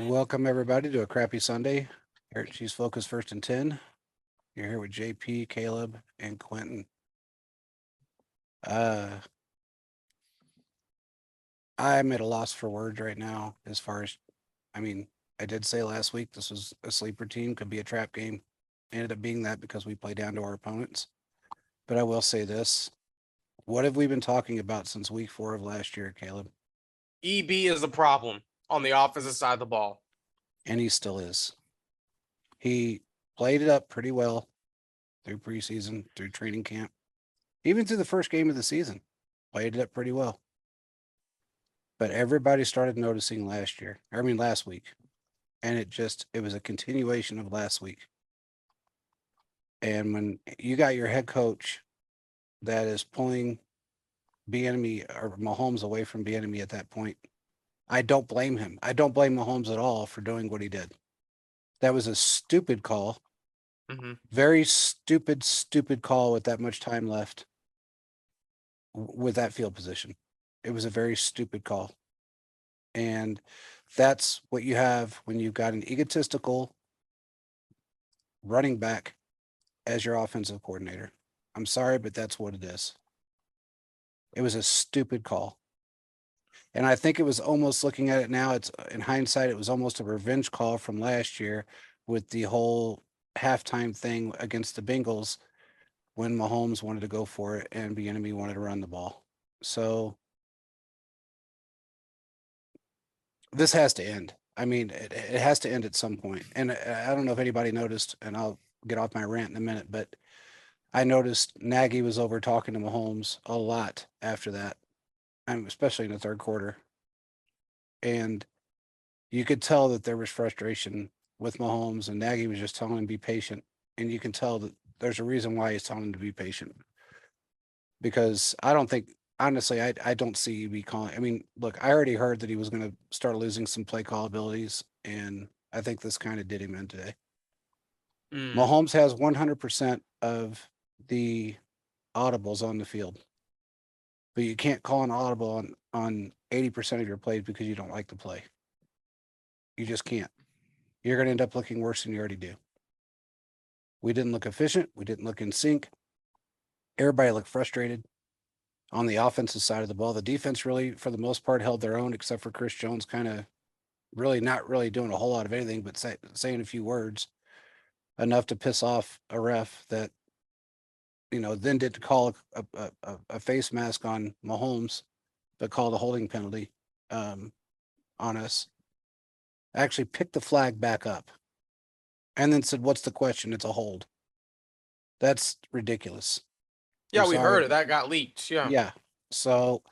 Welcome everybody to a crappy Sunday here at Cheese Focus First and 10. You're here with JP, Caleb, and Quentin. I'm at a loss for words right now as far as, I did say last week this was a sleeper team, could be a trap game. Ended up being that because we play down to our opponents. But I will say this. What have we been talking about since week 4 of last year, Caleb? EB is the problem on the offensive side of the ball. And he still is. He played it up pretty well through preseason, through training camp, even through the first game of the season. Played it up pretty well. But everybody started noticing last week. And it was a continuation of last week. And when you got your head coach that is pulling Bieniemy or Mahomes away from Bieniemy at that point, I don't blame him. I don't blame Mahomes at all for doing what he did. That was a stupid call. Very stupid call with that much time left with that field position. It was a very stupid call. And that's what you have when you've got an egotistical running back as your offensive coordinator. I'm sorry, but that's what it is. It was a stupid call. And I think it was almost, looking at it now, it's in hindsight, it was almost a revenge call from last year with the whole halftime thing against the Bengals when Mahomes wanted to go for it and Bieniemy wanted to run the ball. So this has to end. I mean, it has to end at some point. And I don't know if anybody noticed, and I'll get off my rant in a minute, but I noticed Nagy was over talking to Mahomes a lot after that, especially in the third quarter. And you could tell that there was frustration with Mahomes, and Nagy was just telling him be patient. And you can tell that there's a reason why he's telling him to be patient. Because I don't think, honestly, I don't see EB calling. I mean, look, I already heard that he was going to start losing some play call abilities, and I think this kind of did him in today. Mahomes has 100% of the audibles on the field, but you can't call an audible on 80% of your plays because you don't like the play. You just can't. You're going to end up looking worse than you already do. We didn't look efficient. We didn't look in sync. Everybody looked frustrated on the offensive side of the ball. The defense really, for the most part, held their own, except for Chris Jones kind of really not really doing a whole lot of anything but saying a few words, enough to piss off a ref that, then did call a face mask on Mahomes, but called a holding penalty on us. Actually picked the flag back up and then said, "What's the question? It's a hold." That's ridiculous. Yeah, we heard it. That got leaked. Yeah. Yeah. So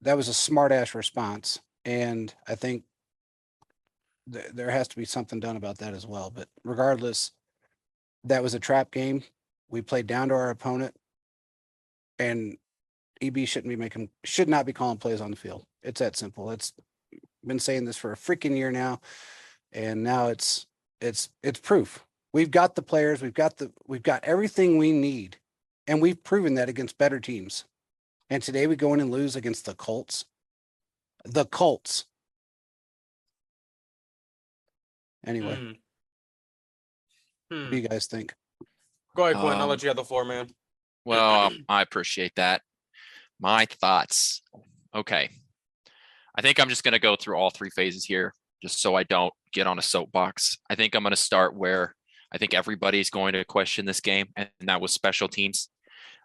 that was a smart ass response. And I think there has to be something done about that as well. But regardless, that was a trap game. We played down to our opponent, and EB should not be calling plays on the field. It's that simple. It's been saying this for a freaking year now, and now it's proof. We've got the players, we've got everything we need, and we've proven that against better teams. And today we go in and lose against the Colts. The Colts. Anyway, what do you guys think? Go ahead, Quentin. I'll let you have the floor, man. Well, I appreciate that. My thoughts. Okay. I think I'm just going to go through all three phases here, just so I don't get on a soapbox. I think I'm going to start where I think everybody's going to question this game, and that was special teams.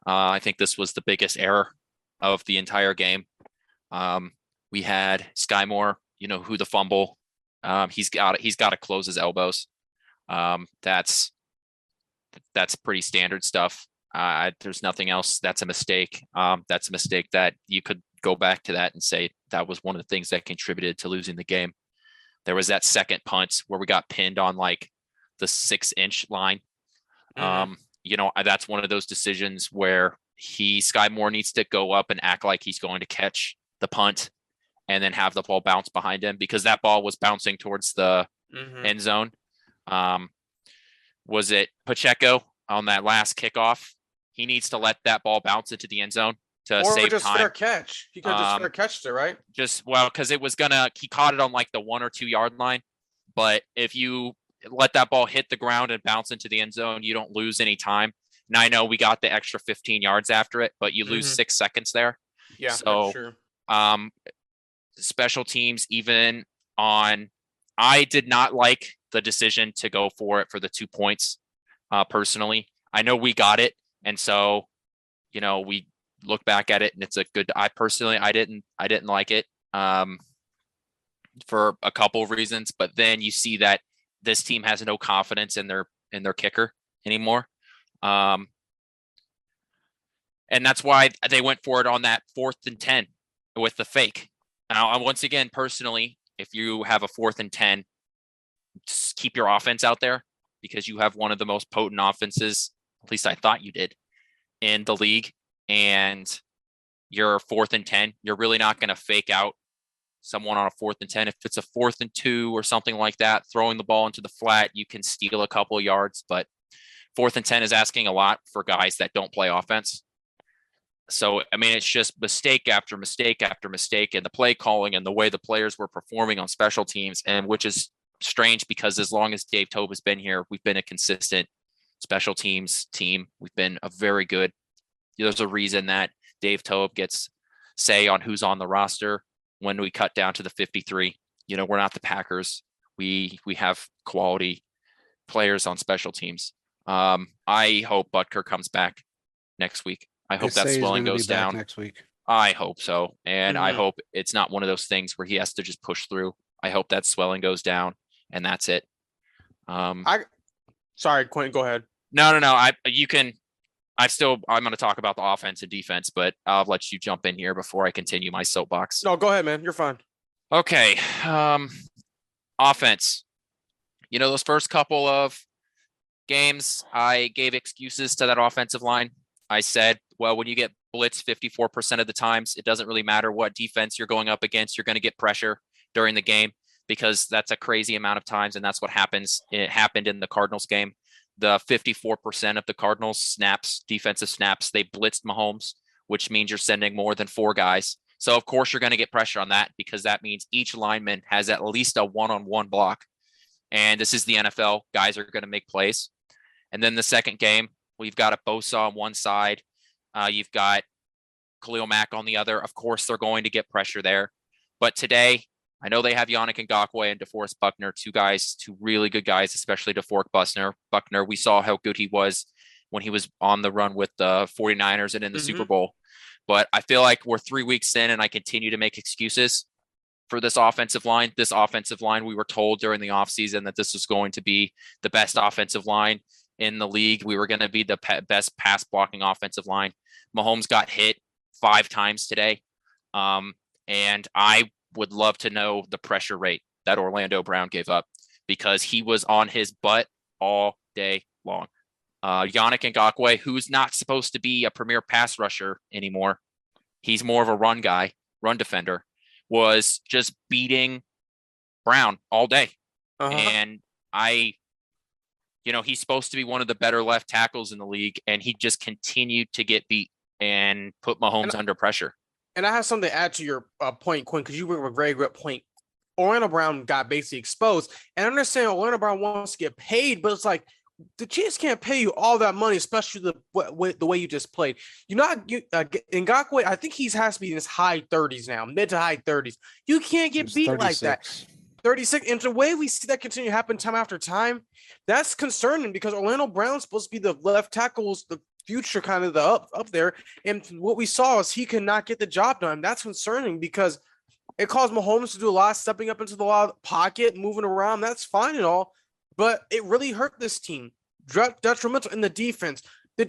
I think this was the biggest error of the entire game. We had Sky Moore, who the fumble. He's got to close his elbows. That's pretty standard stuff. There's nothing else. That's a mistake. That's a mistake that you could go back to that and say that was one of the things that contributed to losing the game. There was that second punt where we got pinned on like the 6-inch line. That's one of those decisions where Sky Moore needs to go up and act like he's going to catch the punt and then have the ball bounce behind him, because that ball was bouncing towards the end zone. Was it Pacheco on that last kickoff? He needs to let that ball bounce into the end zone to Or save just time. fair catch. He could have just Um, fair catched it, right? Because he caught it on like the 1 or 2 yard line. But if you let that ball hit the ground and bounce into the end zone, you don't lose any time. And I know we got the extra 15 yards after it, but you lose 6 seconds there. Yeah, So, that's true. Special teams, I did not like the decision to go for it for the 2 points. Personally, I know we got it. And so, we look back at it and it's a good, I didn't like it. For a couple of reasons, but then you see that this team has no confidence in their kicker anymore. And that's why they went for it on that 4th and 10 with the fake. Now, once again, personally, if you have a 4th and 10, just keep your offense out there because you have one of the most potent offenses, at least I thought you did, in the league. And your 4th and 10, you're really not going to fake out someone on a 4th and 10. If it's a 4th and 2 or something like that, throwing the ball into the flat, you can steal a couple of yards, but 4th and 10 is asking a lot for guys that don't play offense. So, I mean, it's just mistake after mistake after mistake, and the play calling and the way the players were performing on special teams, and which is strange because as long as Dave Tobe has been here, we've been a consistent special teams team. We've been a very good. There's a reason that Dave Tobe gets say on who's on the roster when we cut down to the 53. We're not the Packers. We have quality players on special teams. I hope Butker comes back next week. I hope that swelling goes down next week. I hope so. And I hope it's not one of those things where he has to just push through. I hope that swelling goes down and that's it. Sorry, Quentin, go ahead. No. I'm going to talk about the offense and defense, but I'll let you jump in here before I continue my soapbox. No, go ahead, man. You're fine. Okay. Offense. Those first couple of games, I gave excuses to that offensive line. I said, well, when you get blitzed 54% of the times, it doesn't really matter what defense you're going up against. You're going to get pressure during the game because that's a crazy amount of times. And that's what happens. It happened in the Cardinals game. The 54% of the Cardinals snaps, defensive snaps, they blitzed Mahomes, which means you're sending more than 4 guys. So, of course, you're going to get pressure on that because that means each lineman has at least a one-on-one block. And this is the NFL. Guys are going to make plays. And then the second game, we've got a Bosa on one side. You've got Khalil Mack on the other. Of course, they're going to get pressure there. But today, I know they have Yannick Ngakoue and DeForest Buckner, 2 really good guys, especially DeForest Buckner. We saw how good he was when he was on the run with the 49ers and in the Super Bowl. But I feel like we're 3 weeks in and I continue to make excuses for this offensive line. This offensive line, we were told during the offseason that this was going to be the best offensive line in the league. We were going to be the best pass blocking offensive line. Mahomes got hit 5 times today. And I would love to know the pressure rate that Orlando Brown gave up because he was on his butt all day long. Yannick Ngakoue, who's not supposed to be a premier pass rusher anymore, he's more of a run guy, run defender, was just beating Brown all day. And he's supposed to be one of the better left tackles in the league, and he just continued to get beat and put Mahomes under pressure. And I have something to add to your point, Quinn, because you bring up a very good point. Orlando Brown got basically exposed. And I understand Orlando Brown wants to get paid, but it's like the Chiefs can't pay you all that money, especially the way you just played. Ngakoue, I think he has to be in his high 30s now, mid to high 30s. You can't get beat 36. like that. 36. And the way we see that continue to happen time after time, that's concerning because Orlando Brown's supposed to be the left tackles, the future kind of the up there. And what we saw is he could not get the job done. That's concerning because it caused Mahomes to do a lot of stepping up into the pocket, moving around. That's fine and all, but it really hurt this team. Detrimental in the defense.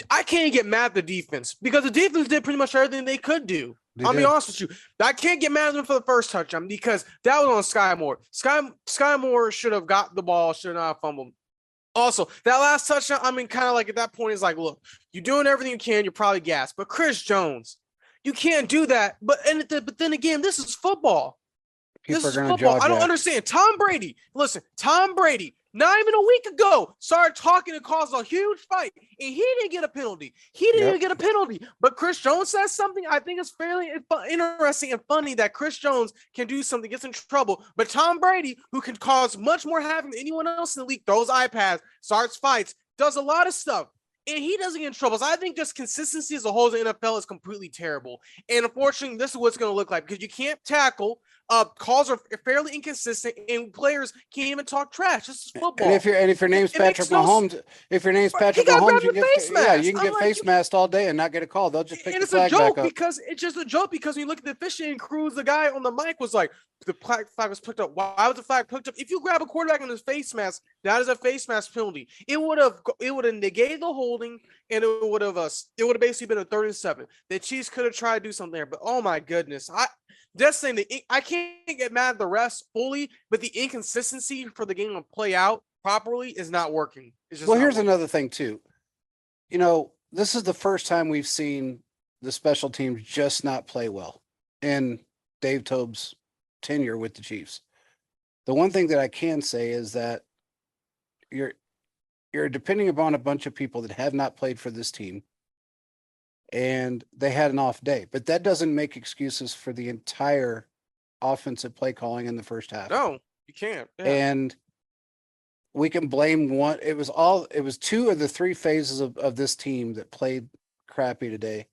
I can't get mad at the defense because the defense did pretty much everything they could do. I'll be honest with you. I can't get mad at them for the first touchdown because that was on Sky Moore. Sky Moore should have got the ball, should not have fumbled. Also, that last touchdown, I mean, kind of like at that point, it's like, look, you're doing everything you can. You're probably gassed. But Chris Jones, you can't do that. But then again, this is football. This is football. I don't understand. Tom Brady, listen, Tom Brady not even a week ago, started talking and caused a huge fight, and he didn't get a penalty. He didn't even get a penalty. But Chris Jones says something I think is fairly interesting and funny that Chris Jones can do something, gets in trouble. But Tom Brady, who can cause much more havoc than anyone else in the league, throws iPads, starts fights, does a lot of stuff. And he doesn't get in trouble. So I think just consistency as a whole in the NFL is completely terrible. And unfortunately, this is what it's going to look like because you can't tackle. Calls are fairly inconsistent, and players can't even talk trash. This is football. And if your name's Patrick Mahomes, you can get face masked all day and not get a call. They'll just pick the flag back up. It's just a joke because when you look at the officiating crews, the guy on the mic was like, the flag was picked up. Why was the flag picked up? If you grab a quarterback in his face mask, that is a face mask penalty. It would have negated the holding, and it would have basically been a 3rd and 7. The Chiefs could have tried to do something there, but oh my goodness, just saying that I can't get mad at the refs fully, but the inconsistency for the game to play out properly is not working. Here's another thing too. You know, this is the first time we've seen the special teams just not play well in Dave Toub's tenure with the Chiefs. The one thing that I can say is that you're depending upon a bunch of people that have not played for this team, and they had an off day, but that doesn't make excuses for the entire offensive play calling in the first half. No, you can't. Yeah. And we can blame one. It was 2 of the 3 phases of this team that played crappy today.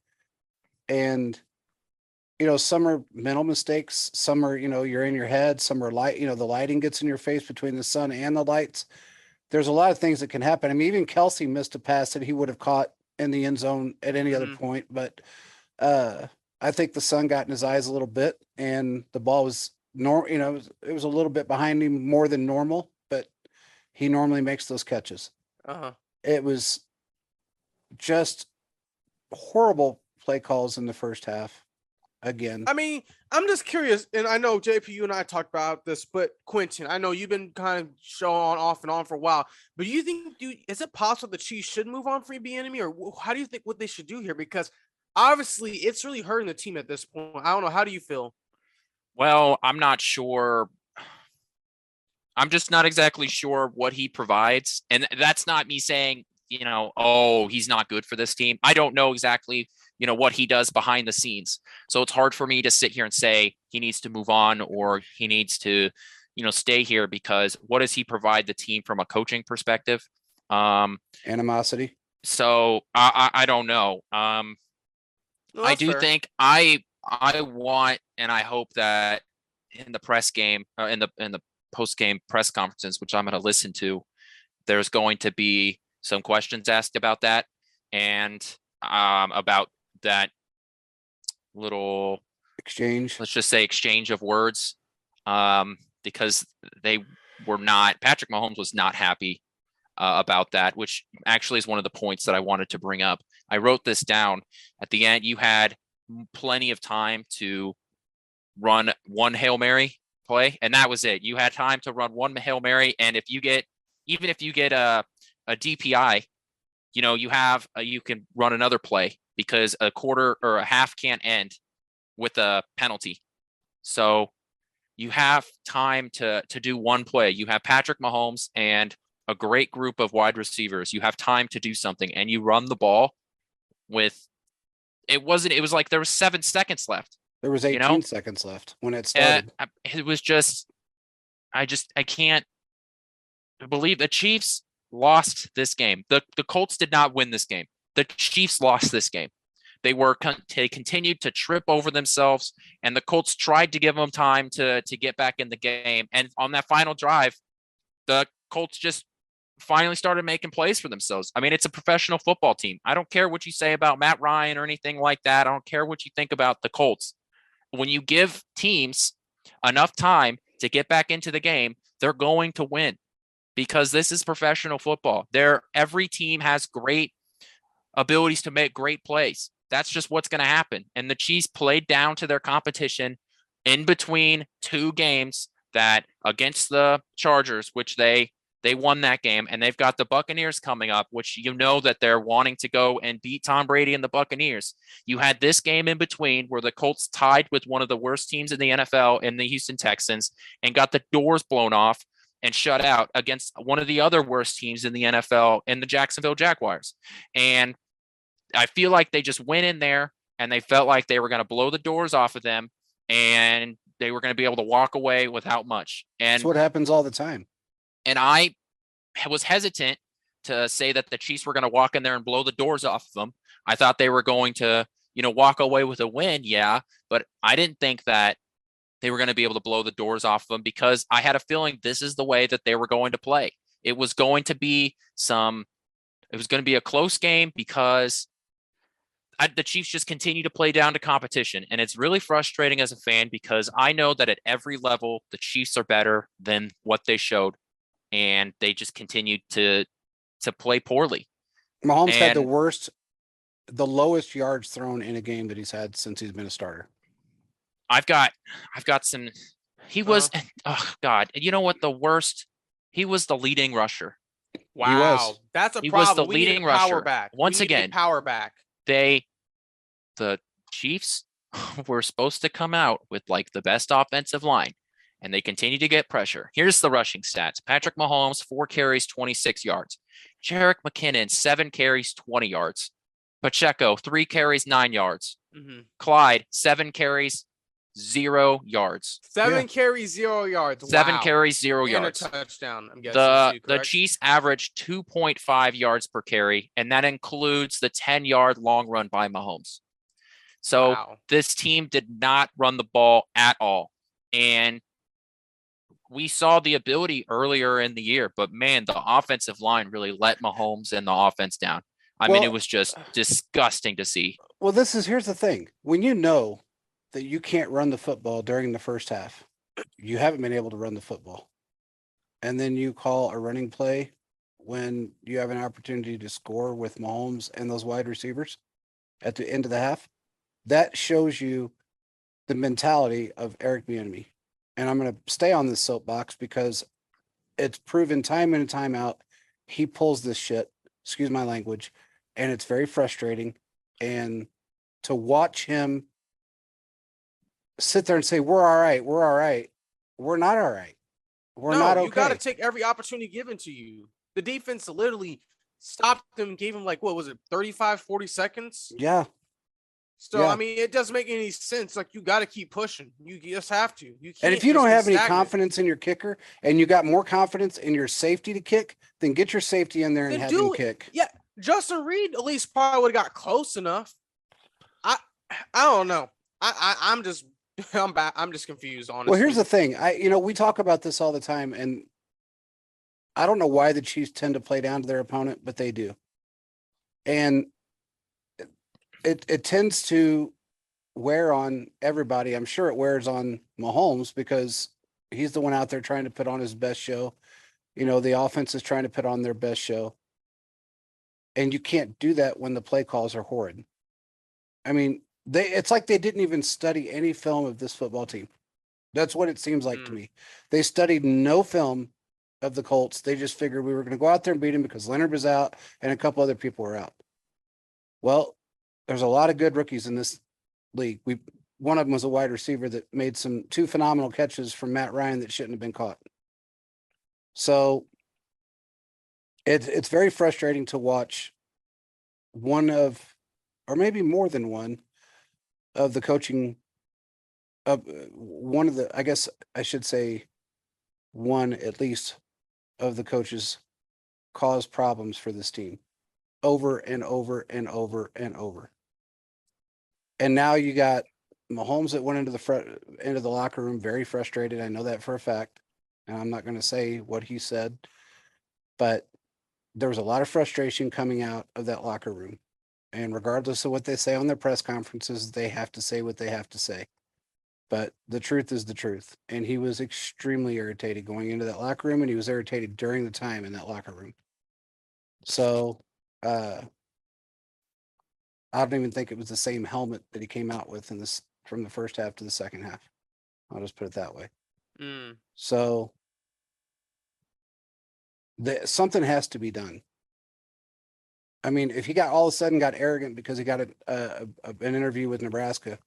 And, you know, some are mental mistakes. Some are, you know, you're in your head. Some are light, you know, the lighting gets in your face between the sun and the lights. There's a lot of things that can happen. I mean, even Kelsey missed a pass that he would have caught in the end zone at any other point. But I think the sun got in his eyes a little bit, and the ball was it was a little bit behind him more than normal, but he normally makes those catches. It was just horrible play calls in the first half. Again, I mean, I'm just curious, and I know JP, you and I talked about this, but Quentin, I know you've been kind of showing off and on for a while, but is it possible the Chiefs should move on from Bieniemy, or how do you think what they should do here? Because obviously it's really hurting the team at this point. I don't know. How do you feel? Well, I'm not sure. I'm just not exactly sure what he provides. And that's not me saying, you know, oh, he's not good for this team. I don't know exactly, you know, what he does behind the scenes. So it's hard for me to sit here and say he needs to move on or he needs to, you know, stay here, because what does he provide the team from a coaching perspective? Animosity. So I don't know. No, I do fair. think I want, and I hope that in the press game, in the post game press conferences, which I'm going to listen to, there's going to be some questions asked about that, and about that little Exchange. let's just say exchange of words, because Patrick Mahomes was not happy about that, which actually is one of the points that I wanted to bring up. I wrote this down. At the end, you had plenty of time to run one Hail Mary play, and that was it. You had time to run one Hail Mary, and even if you get a DPI, you know, you can run another play, because a quarter or a half can't end with a penalty. So you have time to do one play. You have Patrick Mahomes and a great group of wide receivers. You have time to do something, and you run the ball with it was like there was 7 seconds left. There was 18 seconds left when it started. It was just I can't believe the Chiefs lost this game. The Colts did not win this game. The Chiefs lost this game. They continued to trip over themselves, and the Colts tried to give them time to get back in the game. And on that final drive, the Colts just finally started making plays for themselves. I mean, it's a professional football team. I don't care what you say about Matt Ryan or anything like that. I don't care what you think about the Colts. When you give teams enough time to get back into the game, they're going to win, because this is professional football. Every team has great abilities to make great plays. That's just what's going to happen. And the Chiefs played down to their competition in between 2 games that against the Chargers, which they won that game, and they've got the Buccaneers coming up, which you know that they're wanting to go and beat Tom Brady and the Buccaneers. You had this game in between where the Colts tied with one of the worst teams in the NFL in the Houston Texans and got the doors blown off and shut out against one of the other worst teams in the NFL in the Jacksonville Jaguars. And I feel like they just went in there and they felt like they were going to blow the doors off of them and they were going to be able to walk away without much. That's And what happens all the time. I was hesitant to say that the Chiefs were going to walk in there and blow the doors off of them. I thought they were going to, walk away with a win. Yeah. But I didn't think that they were going to be able to blow the doors off of them because I had a feeling this is the way that they were going to play. It was going to be a close game because the Chiefs just continue to play down to competition. And it's really frustrating as a fan because I know that at every level, the Chiefs are better than what they showed. And they just continued to play poorly. Mahomes had And the lowest yards thrown in a game that he's had since he's been a starter. I've got some, he was, oh God, you know what? The worst, he was the leading rusher. Wow, that's a He was problem. the We need leading a power rusher. back. Once We need a again, power back. The Chiefs were supposed to come out with like the best offensive line, and they continue to get pressure. Here's the rushing stats. Patrick Mahomes, 4 carries, 26 yards. Jerick McKinnon, 7 carries, 20 yards. Pacheco, 3 carries, 9 yards. Clyde, 7 carries, 0 yards. 7 carries, 0 yards. 7 Wow. carries, 0 And yards. a touchdown, I'm guessing. The too, correct? Chiefs averaged 2.5 yards per carry, and that includes the 10-yard long run by Mahomes. So Wow. this team did not run the ball at all. And we saw the ability earlier in the year, but man, the offensive line really let Mahomes and the offense down. I mean, it was just disgusting to see. Well, here's the thing. When you know that you can't run the football during the first half, you haven't been able to run the football. And then you call a running play when you have an opportunity to score with Mahomes and those wide receivers at the end of the half. That shows you the mentality of Eric Bieniemy. And I'm going to stay on this soapbox because it's proven time in and time out. He pulls this shit, excuse my language, and it's very frustrating. And to watch him sit there and say, we're all right, we're not all right. We're not okay. You got to take every opportunity given to you. The defense literally stopped them, gave him 35, 40 seconds? Yeah. So, yeah. I mean, it doesn't make any sense. You got to keep pushing. You just have to. You can't. And if you don't have any confidence in your kicker and you got more confidence in your safety to kick, then get your safety in there and have him kick. Yeah. Justin Reed at least probably would have got close enough. I don't know. I'm just confused, honestly. Well, here's the thing. We talk about this all the time, and I don't know why the Chiefs tend to play down to their opponent, but they do. And it tends to wear on everybody. I'm sure it wears on Mahomes because he's the one out there trying to put on his best show. The offense is trying to put on their best show. And you can't do that when the play calls are horrid. I mean, it's like they didn't even study any film of this football team. That's what it seems like to me. They studied no film of the Colts. They just figured we were going to go out there and beat him because Leonard was out and a couple other people were out. Well, there's a lot of good rookies in this league. One of them was a wide receiver that made 2 phenomenal catches from Matt Ryan that shouldn't have been caught. So it's very frustrating to watch one of, or maybe more than one of the coaching of one of the, I guess I should say one at least of the coaches cause problems for this team over and over and over and over. And now you got Mahomes that went into the locker room very frustrated. I know that for a fact. And I'm not going to say what he said, but there was a lot of frustration coming out of that locker room. And regardless of what they say on their press conferences, they have to say what they have to say. But the truth is the truth. And he was extremely irritated going into that locker room, and he was irritated during the time in that locker room. So I don't even think it was the same helmet that he came out with from the first half to the second half. I'll just put it that way. So something has to be done. I mean, if he all of a sudden got arrogant because he got an interview with Nebraska,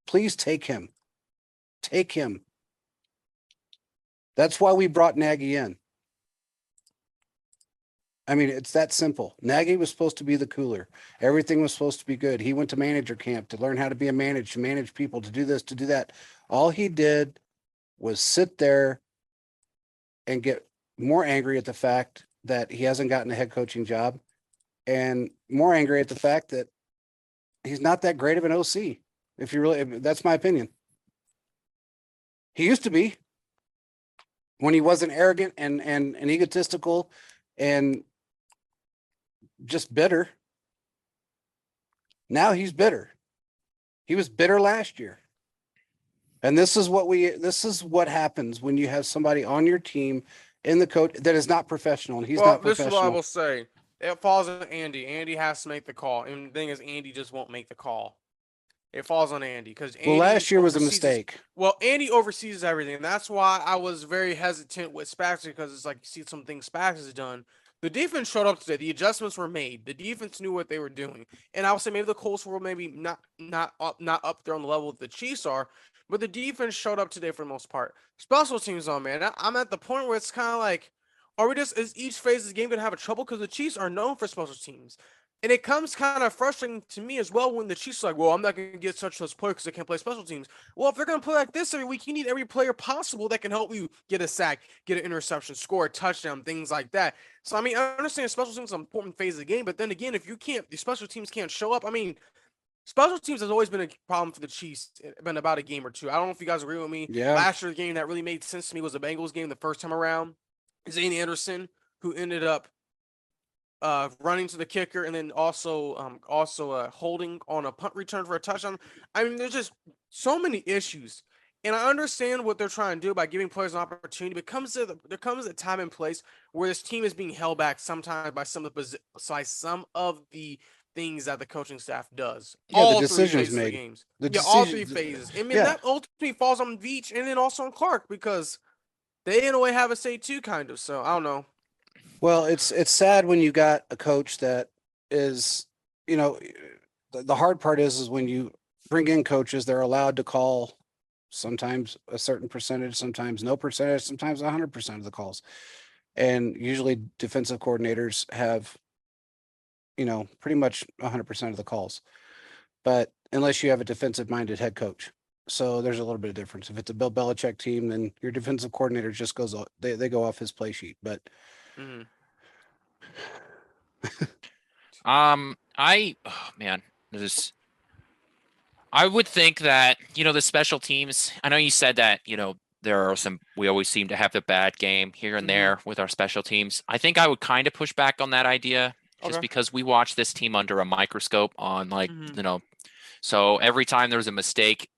please take him. Take him. That's why we brought Nagy in. I mean, it's that simple. Nagy was supposed to be the cooler. Everything was supposed to be good. He went to manager camp to learn how to be a manager, to manage people, to do this, to do that. All he did was sit there and get more angry at the fact that he hasn't gotten a head coaching job, and more angry at the fact that he's not that great of an OC. If you really, that's my opinion. He used to be, when he wasn't arrogant and egotistical and just bitter. Now he's bitter. He was bitter last year. And this is what happens when you have somebody on your team in the coach that is not professional, and he's not This is what I professional. will say. It falls on Andy. Andy has to make the call. And the thing is, Andy just won't make the call. It falls on Andy because Well, last year was a mistake. Well, Andy oversees everything. And that's why I was very hesitant with Spags, because it's like you see some things Spags has done. The defense showed up today. The adjustments were made. The defense knew what they were doing. And I would say maybe the Colts were maybe not up there on the level that the Chiefs are, but the defense showed up today for the most part. Special teams on, man. I'm at the point where it's kind of like, is each phase of the game gonna have a trouble? Because the Chiefs are known for special teams. And it comes kind of frustrating to me as well when the Chiefs are like, well, I'm not going to get such a player because they can't play special teams. Well, if they're going to play like this every week, you need every player possible that can help you get a sack, get an interception, score a touchdown, things like that. So, I mean, I understand special teams is an important phase of the game, but then again, if the special teams can't show up, I mean, special teams has always been a problem for the Chiefs. It's been about a game or two. I don't know if you guys agree with me. Yeah. Last year's game that really made sense to me was the Bengals game the first time around. Zane Anderson, who ended up running to the kicker, and then also holding on a punt return for a touchdown. I mean, there's just so many issues, and I understand what they're trying to do by giving players an opportunity. But there comes a time and place where this team is being held back sometimes by some of the things that the coaching staff does. Yeah, all the decisions 3 phases of the made. games. The All 3 decisions- phases. I mean, yeah. that ultimately falls on Veach and then also on Clark, because they in a way have a say too, kind of. So I don't know. Well, it's sad when you got a coach that is, the hard part is when you bring in coaches, they're allowed to call sometimes a certain percentage, sometimes no percentage, sometimes 100% of the calls. And usually defensive coordinators have, pretty much 100% of the calls. But unless you have a defensive minded head coach. So there's a little bit of difference. If it's a Bill Belichick team, then your defensive coordinator just goes, they go off his play sheet. But Mhm. I would think that, the special teams, I know you said that, there are we always seem to have the bad game here and there with our special teams. I think I would kind of push back on that idea just Okay. because we watch this team under a microscope on so every time there's a mistake,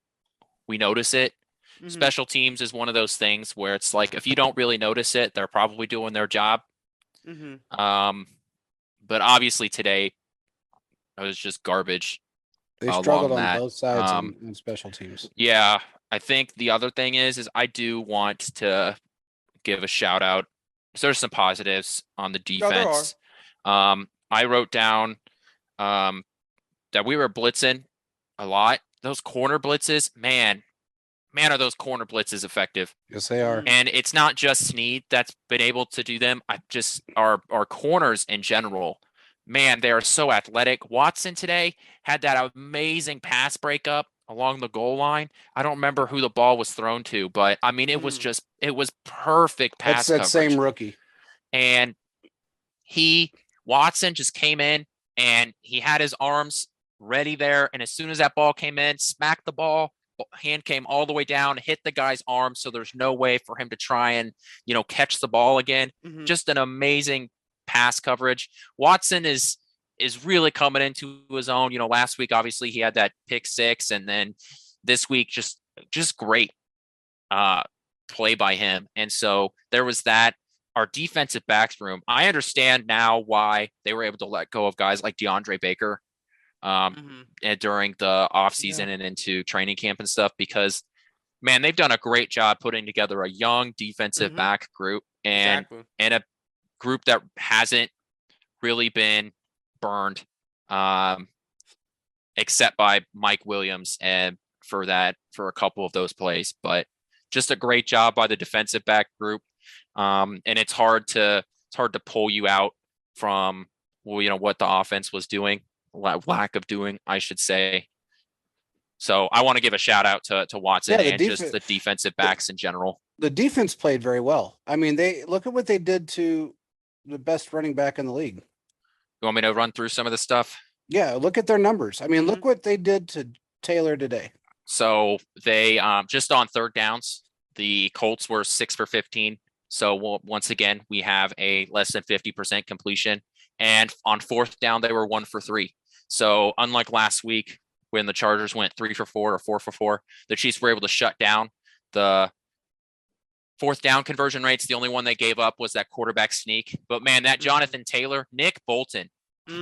we notice it. Mhm. Special teams is one of those things where it's like, if you don't really notice it, they're probably doing their job. Mhm. But obviously today it was just garbage. they along struggled on that, both sides on special teams. Yeah, I think the other thing is I do want to give a shout out. So there's some positives on the there are. defense. I wrote down that we were blitzing a lot. Those corner blitzes, man, are those corner blitzes effective? Yes, they are. And it's not just Snead that's been able to do them. Our corners in general, man, they are so athletic. Watson today had that amazing pass breakup along the goal line. I don't remember who the ball was thrown to, but I mean, it was perfect pass That's that coverage. same rookie. And Watson just came in and he had his arms ready there. And as soon as that ball came in, smacked the ball, hand came all the way down, hit the guy's arm. So there's no way for him to try and, catch the ball again. Mhm. Just an amazing pass coverage. Watson is really coming into his own. Last week, obviously he had that pick 6, and then this week, just great play by him. And so there was that. Our defensive backs room, I understand now why they were able to let go of guys like DeAndre Baker and during the offseason and into training camp and stuff, because, man, they've done a great job putting together a young defensive back group and a group that hasn't really been burned except by Mike Williams and for a couple of those plays. But just a great job by the defensive back group. And it's hard to pull you out from, well, what the offense was doing, lack of doing, I should say. So I want to give a shout out to Watson Yeah, the and just the defensive backs in general. The defense played very well. I mean, they look at what they did to the best running back in the league. You want me to run through some of the stuff? Yeah, look at their numbers. I mean, look what they did to Taylor today. So they just on third downs, the Colts were 6 for 15. So once again, we have a less than 50% completion. And on fourth down, they were 1 for 3. So unlike last week when the Chargers went 3 for 4 or 4 for 4, the Chiefs were able to shut down the fourth down conversion rates. The only one they gave up was that quarterback sneak. But man, that Jonathan Taylor, Nick Bolton,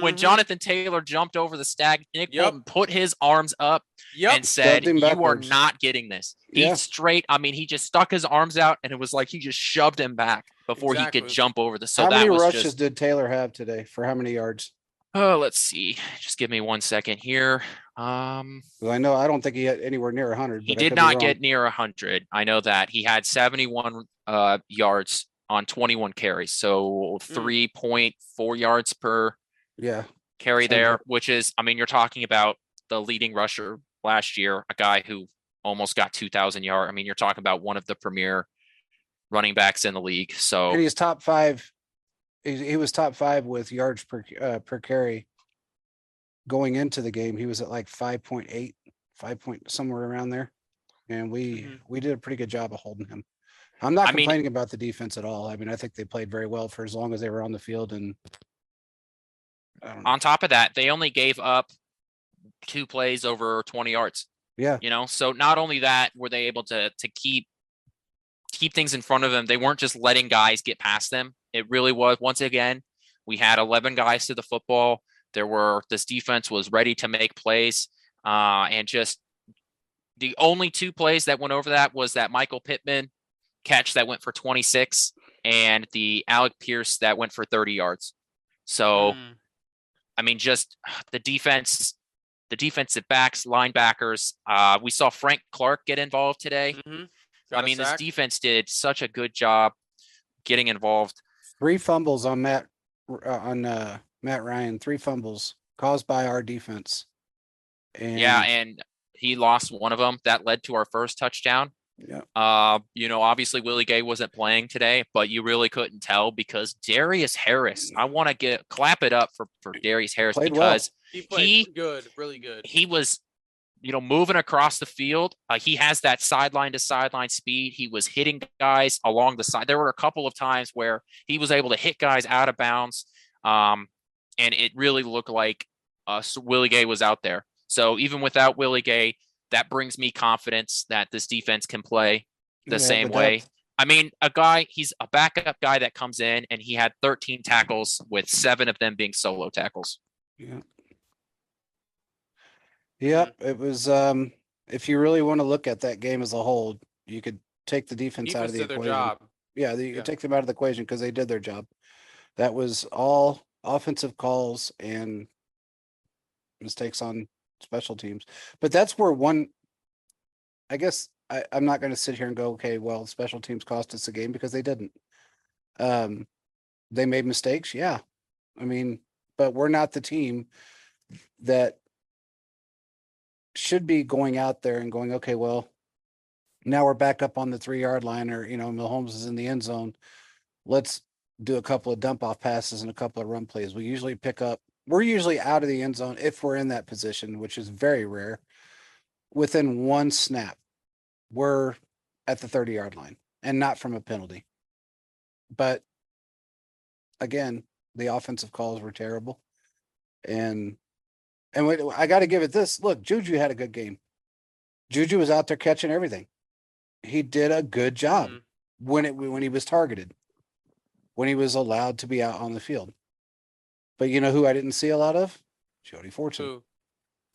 when Jonathan Taylor jumped over the stack, Nick Bolton put his arms up and said, "You are not getting this." He straight, I mean, he just stuck his arms out, and it was like he just shoved him back before he could jump over the. So how that many was rushes did Taylor have today? For how many yards? Oh, let's see. Just give me 1 second here. Well, I know I don't think he had anywhere near 100. He did not get near 100. I know that he had 71 yards on 21 carries, so 3.4 yards per carry there, which is, I mean, you're talking about the leading rusher last year, a guy who almost got 2,000 yards. I mean, you're talking about one of the premier running backs in the league. So and he's top 5. He was top 5 with yards per carry going into the game. He was at like 5.8, 5 point somewhere around there, and we did a pretty good job of holding him. I'm not complaining about the defense at all. I mean, I think they played very well for as long as they were on the field. And on top of that, they only gave up 2 plays over 20 yards. Yeah. So not only that, were they able to keep things in front of them. They weren't just letting guys get past them. It really was, once again, we had 11 guys to the football. This defense was ready to make plays. And just the only 2 plays that went over that was that Michael Pittman catch that went for 26 and the Alec Pierce that went for 30 yards. So, I mean, just the defense, the defensive backs, linebackers. We saw Frank Clark get involved today. I mean, this defense did such a good job getting involved. 3 fumbles on Matt Ryan, 3 fumbles caused by our defense. And he lost one of them. That led to our first touchdown. Yeah. Obviously Willie Gay wasn't playing today, but you really couldn't tell because Darius Harris, I want to clap it up for Darius Harris because he played good, really good. He was, moving across the field. He has that sideline to sideline speed. He was hitting guys along the side. There were a couple of times where he was able to hit guys out of bounds. And it really looked like Willie Gay was out there. So even without Willie Gay, that brings me confidence that this defense can play the same way. I mean, he's a backup guy that comes in and he had 13 tackles with 7 of them being solo tackles. Yeah. Yep. It was, if you really want to look at that game as a whole, you could take the defense out of the equation. You could take them out of the equation because they did their job. That was all offensive calls and mistakes on special teams. But that's where I guess I'm not going to sit here and go, okay, well, special teams cost us a game because they didn't. They made mistakes. Yeah. I mean, but we're not the team that should be going out there and going, okay, well, now we're back up on the 3-yard line, or, Mahomes is in the end zone. Let's do a couple of dump off passes and a couple of run plays. We're usually out of the end zone if we're in that position, which is very rare. Within 1 snap, we're at the 30-yard line and not from a penalty. But again, the offensive calls were terrible. And I got to give it this. Look, Juju had a good game. Juju was out there catching everything. He did a good job when he was targeted, when he was allowed to be out on the field. But you know who I didn't see a lot of? Jody Fortson. Who?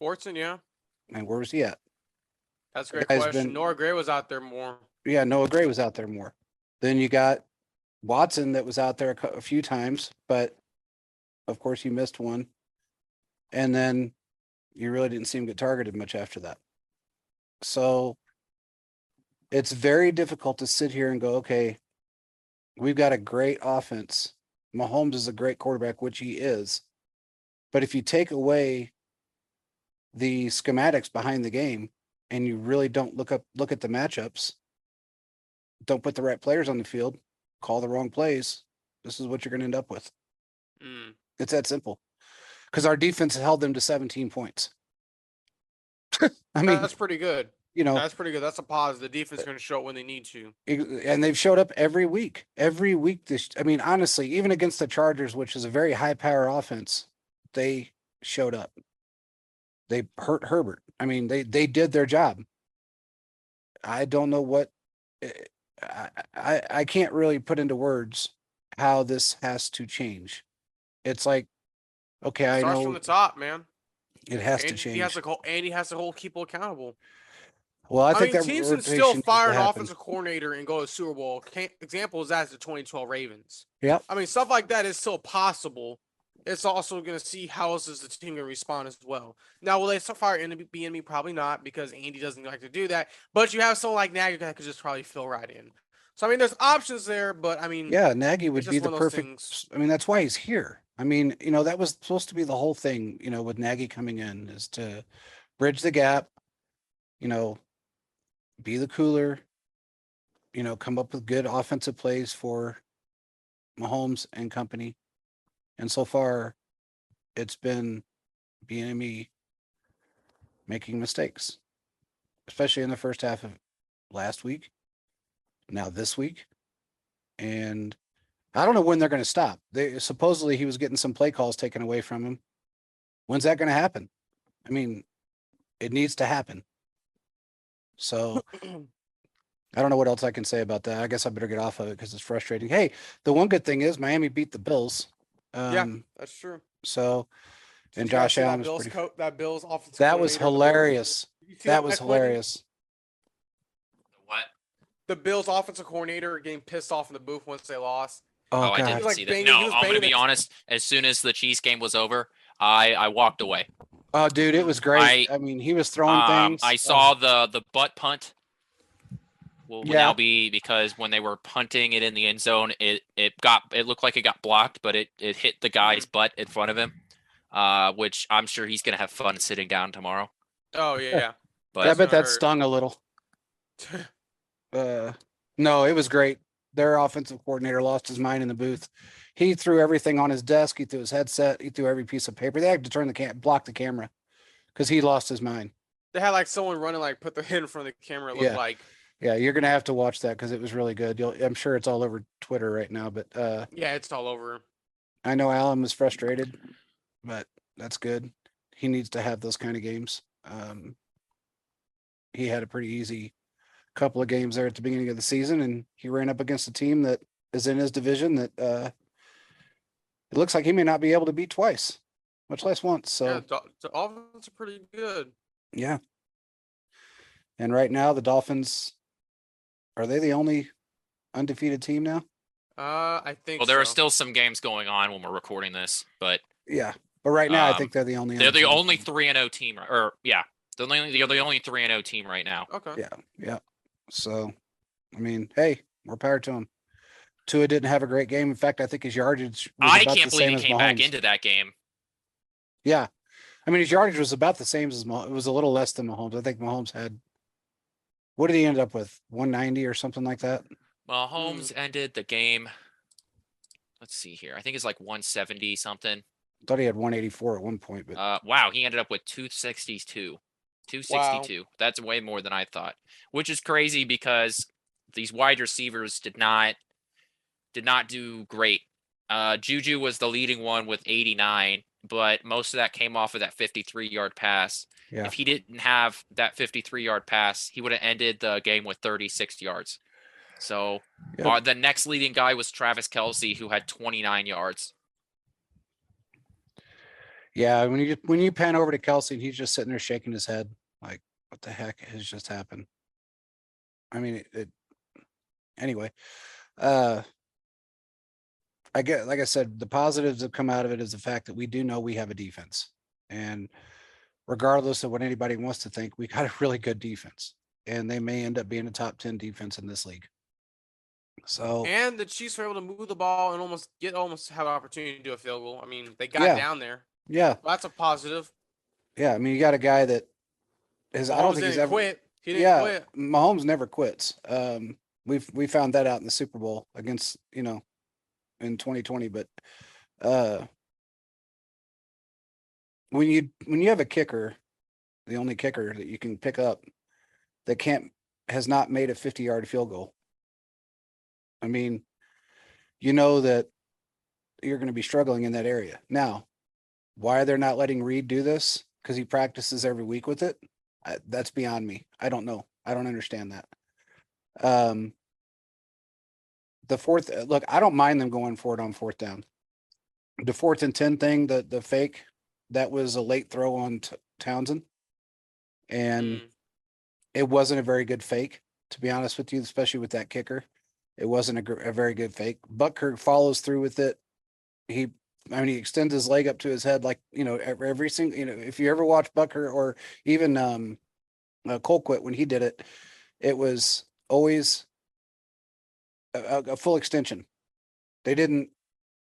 Fortson, yeah. And where was he at? That's a great question. Noah Gray was out there more. Yeah, Noah Gray was out there more. Then you got Watson that was out there a few times, but of course he missed one. And then you really didn't see him get targeted much after that. So it's very difficult to sit here and go, okay, we've got a great offense. Mahomes is a great quarterback, which he is. But if you take away the schematics behind the game and you really don't look at the matchups, don't put the right players on the field, call the wrong plays, this is what you're going to end up with. Mm. It's that simple. Because our defense held them to 17 points. I mean, That's pretty good. you know, That's pretty good. That's a positive. The defense is going to show it when they need to. and they've showed up every week. Every week I mean, honestly, even against the Chargers, which is a very high power offense, they showed up. They hurt Herbert. I mean, they did their job. I don't know what I can't really put into words how this has to change. It's like, okay, I Starts know from the top, man. it has to And change. he has to hold, and he has to hold people accountable. Well, I I think mean, that teams can still rotation needs to fire an happen. offensive coordinator and go to Super Bowl. Example is that the 2012 Ravens. Yep. I mean, stuff like that is still possible. It's also going to see how else is the team going to respond as well. Now, will they still fire Bieniemy? Probably not, because Andy doesn't like to do that. But you have someone like Nagy that could just probably fill right in. So I mean, there's options there, but I mean, Yeah, Nagy would it's be just the one of those perfect. things. I mean, that's why he's here. I mean, that was supposed to be the whole thing, with Nagy coming in, is to bridge the gap, be the cooler, come up with good offensive plays for Mahomes and company. And so far, it's been Bieniemy making mistakes, especially in the first half of last week, now this week. And I don't know when they're going to stop. Supposedly he was getting some play calls taken away from him. When's that going to happen? I mean, it needs to happen. So I don't know what else I can say about that. I guess I better get off of it because it's frustrating. Hey, the one good thing is Miami beat the Bills. Yeah, that's true. So, and Did you guys Josh see Allen that was Bills pretty. that Bills offensive That was coordinator, the Bills- hilarious. You see That was Quentin? hilarious. What? The Bills offensive coordinator getting pissed off in the booth once they lost. Oh, I God. didn't like see banging- that. he No, was I'm gonna banging be the- honest. As soon as the Chiefs game was over, I walked away. Oh, dude, it was great. I mean, he was throwing things. I saw the butt punt. Will Yeah. now be because when they were punting it in the end zone, it looked like it got blocked, but it hit the guy's butt in front of him. Which I'm sure he's gonna have fun sitting down tomorrow. Oh yeah. But I bet gonna that hurt. stung a little. No, it was great. Their offensive coordinator lost his mind in the booth. He threw everything on his desk. He threw his headset. He threw every piece of paper. They had to turn block the camera because he lost his mind. They had like someone running, like put their head in front of the camera. It looked Yeah. like. Yeah, you're gonna have to watch that because it was really good. I'm sure it's all over Twitter right now. But Yeah, it's all over. I know Allen was frustrated, but that's good. He needs to have those kind of games. He had a pretty easy couple of games there at the beginning of the season, and he ran up against a team that is in his division that it looks like he may not be able to beat twice, much less once. So Yeah, the offense are pretty good. yeah. And right now the Dolphins, are they the only undefeated team now? I think. well, there are so. still some games going on when we're recording this, but Yeah. But right now I Um, think they're the only they're the undefeated only team. 3-0 team, or yeah, they're the only 3-0 team right now. Okay. Yeah, yeah. So, I mean, hey, more power to him. Tua didn't have a great game. In fact, I think his yardage was I about can't the believe same he as came back Mahomes. into that game. Yeah, I mean, his yardage was about the same as Mahomes. It was a little less than Mahomes. I think Mahomes had. What did he end up with? 190 or something like that. Mahomes ended the game. Let's see here. I think it's like 170 something. Thought he had 184 at one point, but Wow, he ended up with 262. 262. That's way more than I thought, which is crazy because these wide receivers did not do great. Juju was the leading one with 89, but most of that came off of that 53-yard pass. yeah, If he didn't have that 53-yard pass, he would have ended the game with 36 yards. So Yep. the next leading guy was Travis Kelce, who had 29 yards. yeah. When you pan over to Kelsey and he's just sitting there shaking his head, like, what the heck has just happened? I mean, anyway. I get, like I said, the positives that come out of it is the fact that we do know we have a defense, and regardless of what anybody wants to think, we got a really good defense. and they may end up being a top 10 defense in this league. So And the Chiefs were able to move the ball and almost have an opportunity to do a field goal. I mean, they got Yeah. down there. yeah, That's a positive. I mean, you got a guy that is, I don't Mahomes think he's didn't ever quit. He didn't yeah, quit. Mahomes never quits. We found that out in the Super Bowl against, in 2020, but when you have a kicker, the only kicker that you can pick up that has not made a 50-yard field goal. I mean, you know that you're going to be struggling in that area. Now, why they're not letting Reed do this? Because he practices every week with it. That's beyond me. I don't know. I don't understand that. The fourth, look, I don't mind them going for it on fourth down. The 4th and 10 thing, the fake, that was a late throw on Townsend. And Mm. it wasn't a very good fake, to be honest with you, especially with that kicker. It wasn't a very good fake. Butker follows through with it. He extends his leg up to his head, like, every single, if you ever watch Butker or even Colquitt when he did it, it was always a full extension. They didn't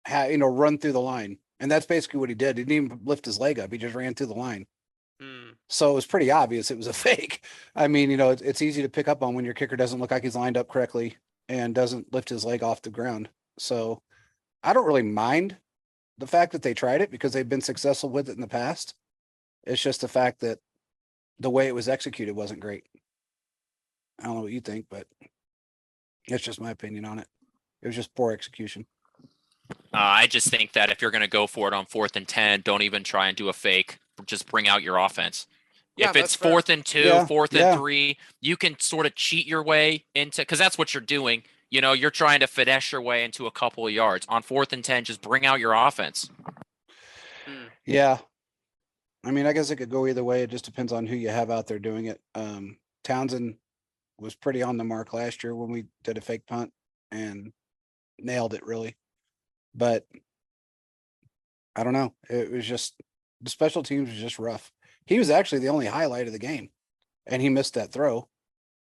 run through the line. And that's basically what he did. He didn't even lift his leg up. He just ran through the line. Mm. So it was pretty obvious it was a fake. I mean, it's easy to pick up on when your kicker doesn't look like he's lined up correctly and doesn't lift his leg off the ground. So I don't really mind the fact that they tried it because they've been successful with it in the past. It's just the fact that the way it was executed wasn't great. I don't know what you think, but it's just my opinion on it. It was just poor execution. I just think that if you're going to go for it on 4th and 10, don't even try and do a fake. Just bring out your offense. Yeah, If it's that's fair. 4th and 2, Yeah, 4th yeah. and 3, you can sort of cheat your way into, because that's what you're doing. You're trying to finesse your way into a couple of yards. On 4th and 10, just bring out your offense. Mm. Yeah. I mean, I guess it could go either way. It just depends on who you have out there doing it. Townsend was pretty on the mark last year when we did a fake punt and nailed it, really. But I don't know. It was just, the special teams was just rough. He was actually the only highlight of the game, and he missed that throw.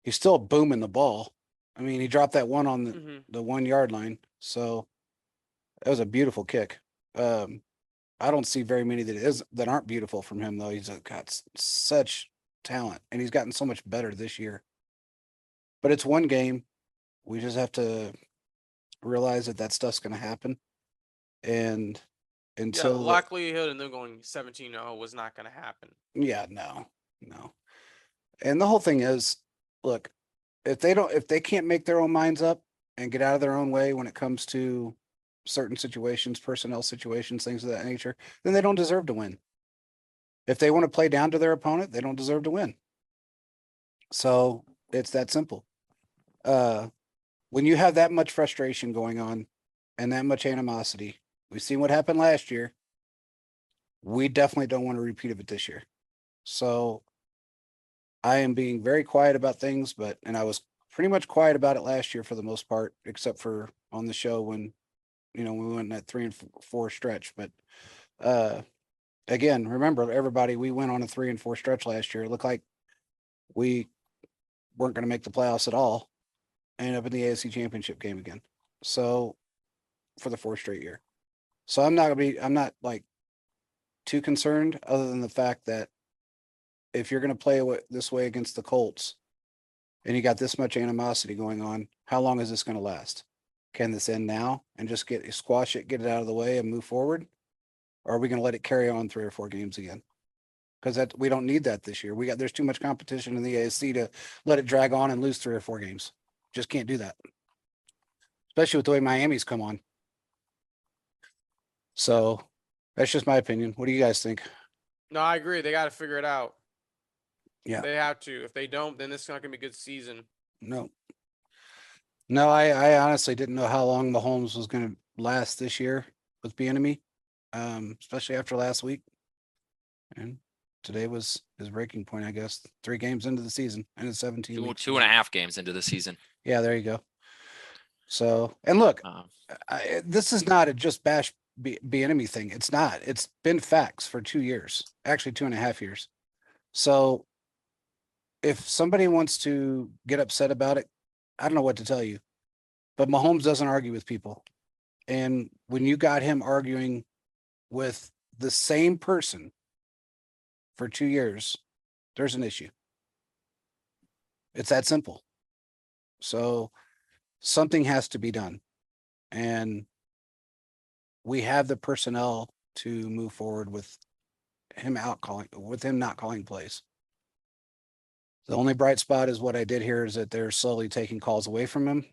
He's still booming the ball. I mean, he dropped that one on the 1 yard line. So that was a beautiful kick. I don't see very many that aren't beautiful from him, though. He's got such talent, and he's gotten so much better this year. But it's one game. We just have to realize that stuff's going to happen. And Yeah, until the likelihood of them going 17-0 was not going to happen. yeah, no. And the whole thing is, look, if they can't make their own minds up and get out of their own way when it comes to certain situations, personnel situations, things of that nature, then they don't deserve to win. If they want to play down to their opponent, they don't deserve to win. So it's that simple. When you have that much frustration going on and that much animosity, we've seen what happened last year. We definitely don't want a repeat of it this year. So I am being very quiet about things, and I was pretty much quiet about it last year for the most part, except for on the show when, we went in that 3 and 4 stretch. But again, remember everybody, we went on a 3 and 4 stretch last year. It looked like we weren't going to make the playoffs at all. Ended up in the AFC Championship game again. So for the 4th straight year. So I'm not like too concerned, other than the fact that if you're going to play this way against the Colts and you got this much animosity going on, how long is this going to last? Can this end now and just squash it, get it out of the way and move forward? Or are we going to let it carry on 3 or 4 games again? Because we don't need that this year. There's too much competition in the AFC to let it drag on and lose 3 or 4 games. Just can't do that. Especially with the way Miami's come on. So that's just my opinion. What do you guys think? No, I agree. They got to figure it out. Yeah. They have to. If they don't, then this is not going to be a good season. No, I honestly didn't know how long Mahomes was going to last this year with Bieniemy, especially after last week. And today was his breaking point, I guess. 3 games into the season and it's 17 weeks. 2.5 games into the season. Yeah, there you go. So, and look, this is not a just bash Bieniemy thing. It's not. It's been facts for 2 years, actually 2.5 years. So if somebody wants to get upset about it, I don't know what to tell you. But Mahomes doesn't argue with people. And when you got him arguing with the same person for 2 years, there's an issue. It's that simple. So something has to be done. And we have the personnel to move forward with him not calling plays. The only bright spot is what I did here is that they're slowly taking calls away from him.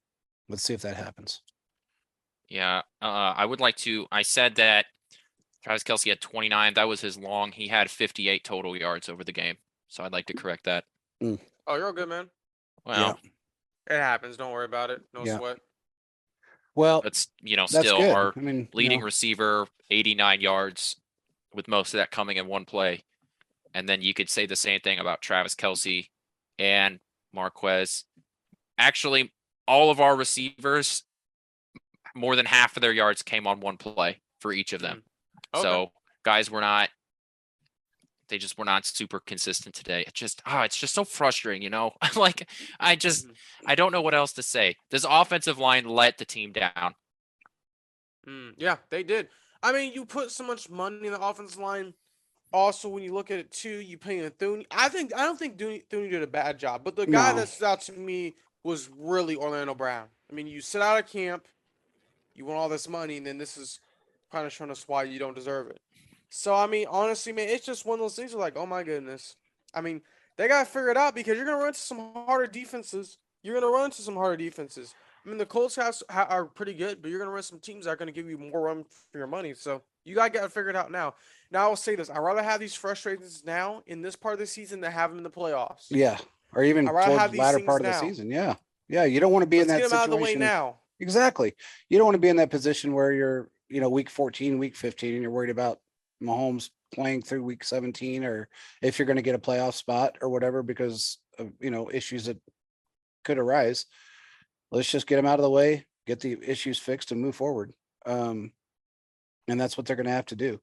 Let's see if that happens. Yeah, I would like to. I said that Travis Kelce had 29. That was his long. He had 58 total yards over the game. So I'd like to correct that. Oh, you're all good, man. Well, It happens. Don't worry about it. No Yeah. sweat. Well, that's, you know, that's still good. our I mean, you leading know, receiver, 89 yards, with most of that coming in one play. And then you could say the same thing about Travis Kelce and Marquez. Actually, all of our receivers, more than half of their yards came on one play for each of them. Okay. So guys were not, they just were not super consistent today. It's just so frustrating, you know? Like, I don't know what else to say. This offensive line let the team down. Yeah, they did. I mean, you put so much money in the offensive line. Also, when you look at it too, you pay in Thune. I don't think Thune did a bad job, but the guy No. that stood out to me was really Orlando Brown. I mean, you sit out of camp, you want all this money, and then this is kind of showing us why you don't deserve it. So, I mean, honestly, man, it's just one of those things where, like, oh my goodness. I mean, they got to figure it out because you're going to run into some harder defenses. I mean, the Colts are pretty good, but you're going to run some teams that are going to give you more run for your money. So, you got to figure it out now. Now, I will say this. I'd rather have these frustrations now in this part of the season than have them in the playoffs. yeah. Or even I'd rather towards have the these latter things part of the now. season. Yeah. Yeah. You don't want to be Let's in get that them out situation. of the way now. Exactly. You don't want to be in that position where you're, you know, week 14, week 15, and you're worried about Mahomes playing through week 17, or if you're going to get a playoff spot or whatever, because of, you know, issues that could arise. Let's just get them out of the way, get the issues fixed and move forward. And that's what they're going to have to do.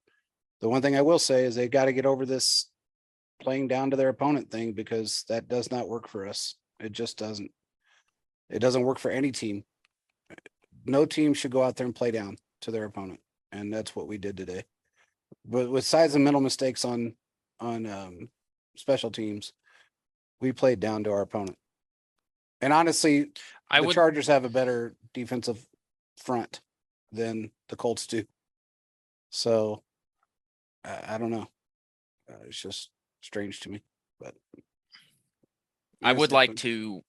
The one thing I will say is they got to get over this playing down to their opponent thing, because that does not work for us. It just doesn't. It doesn't work for any team. No team should go out there and play down to their opponent. And that's what we did today. But besides the mental mistakes on special teams, we played down to our opponent. And honestly, the Chargers have a better defensive front than the Colts do. So I don't know. It's just strange to me, but I would like to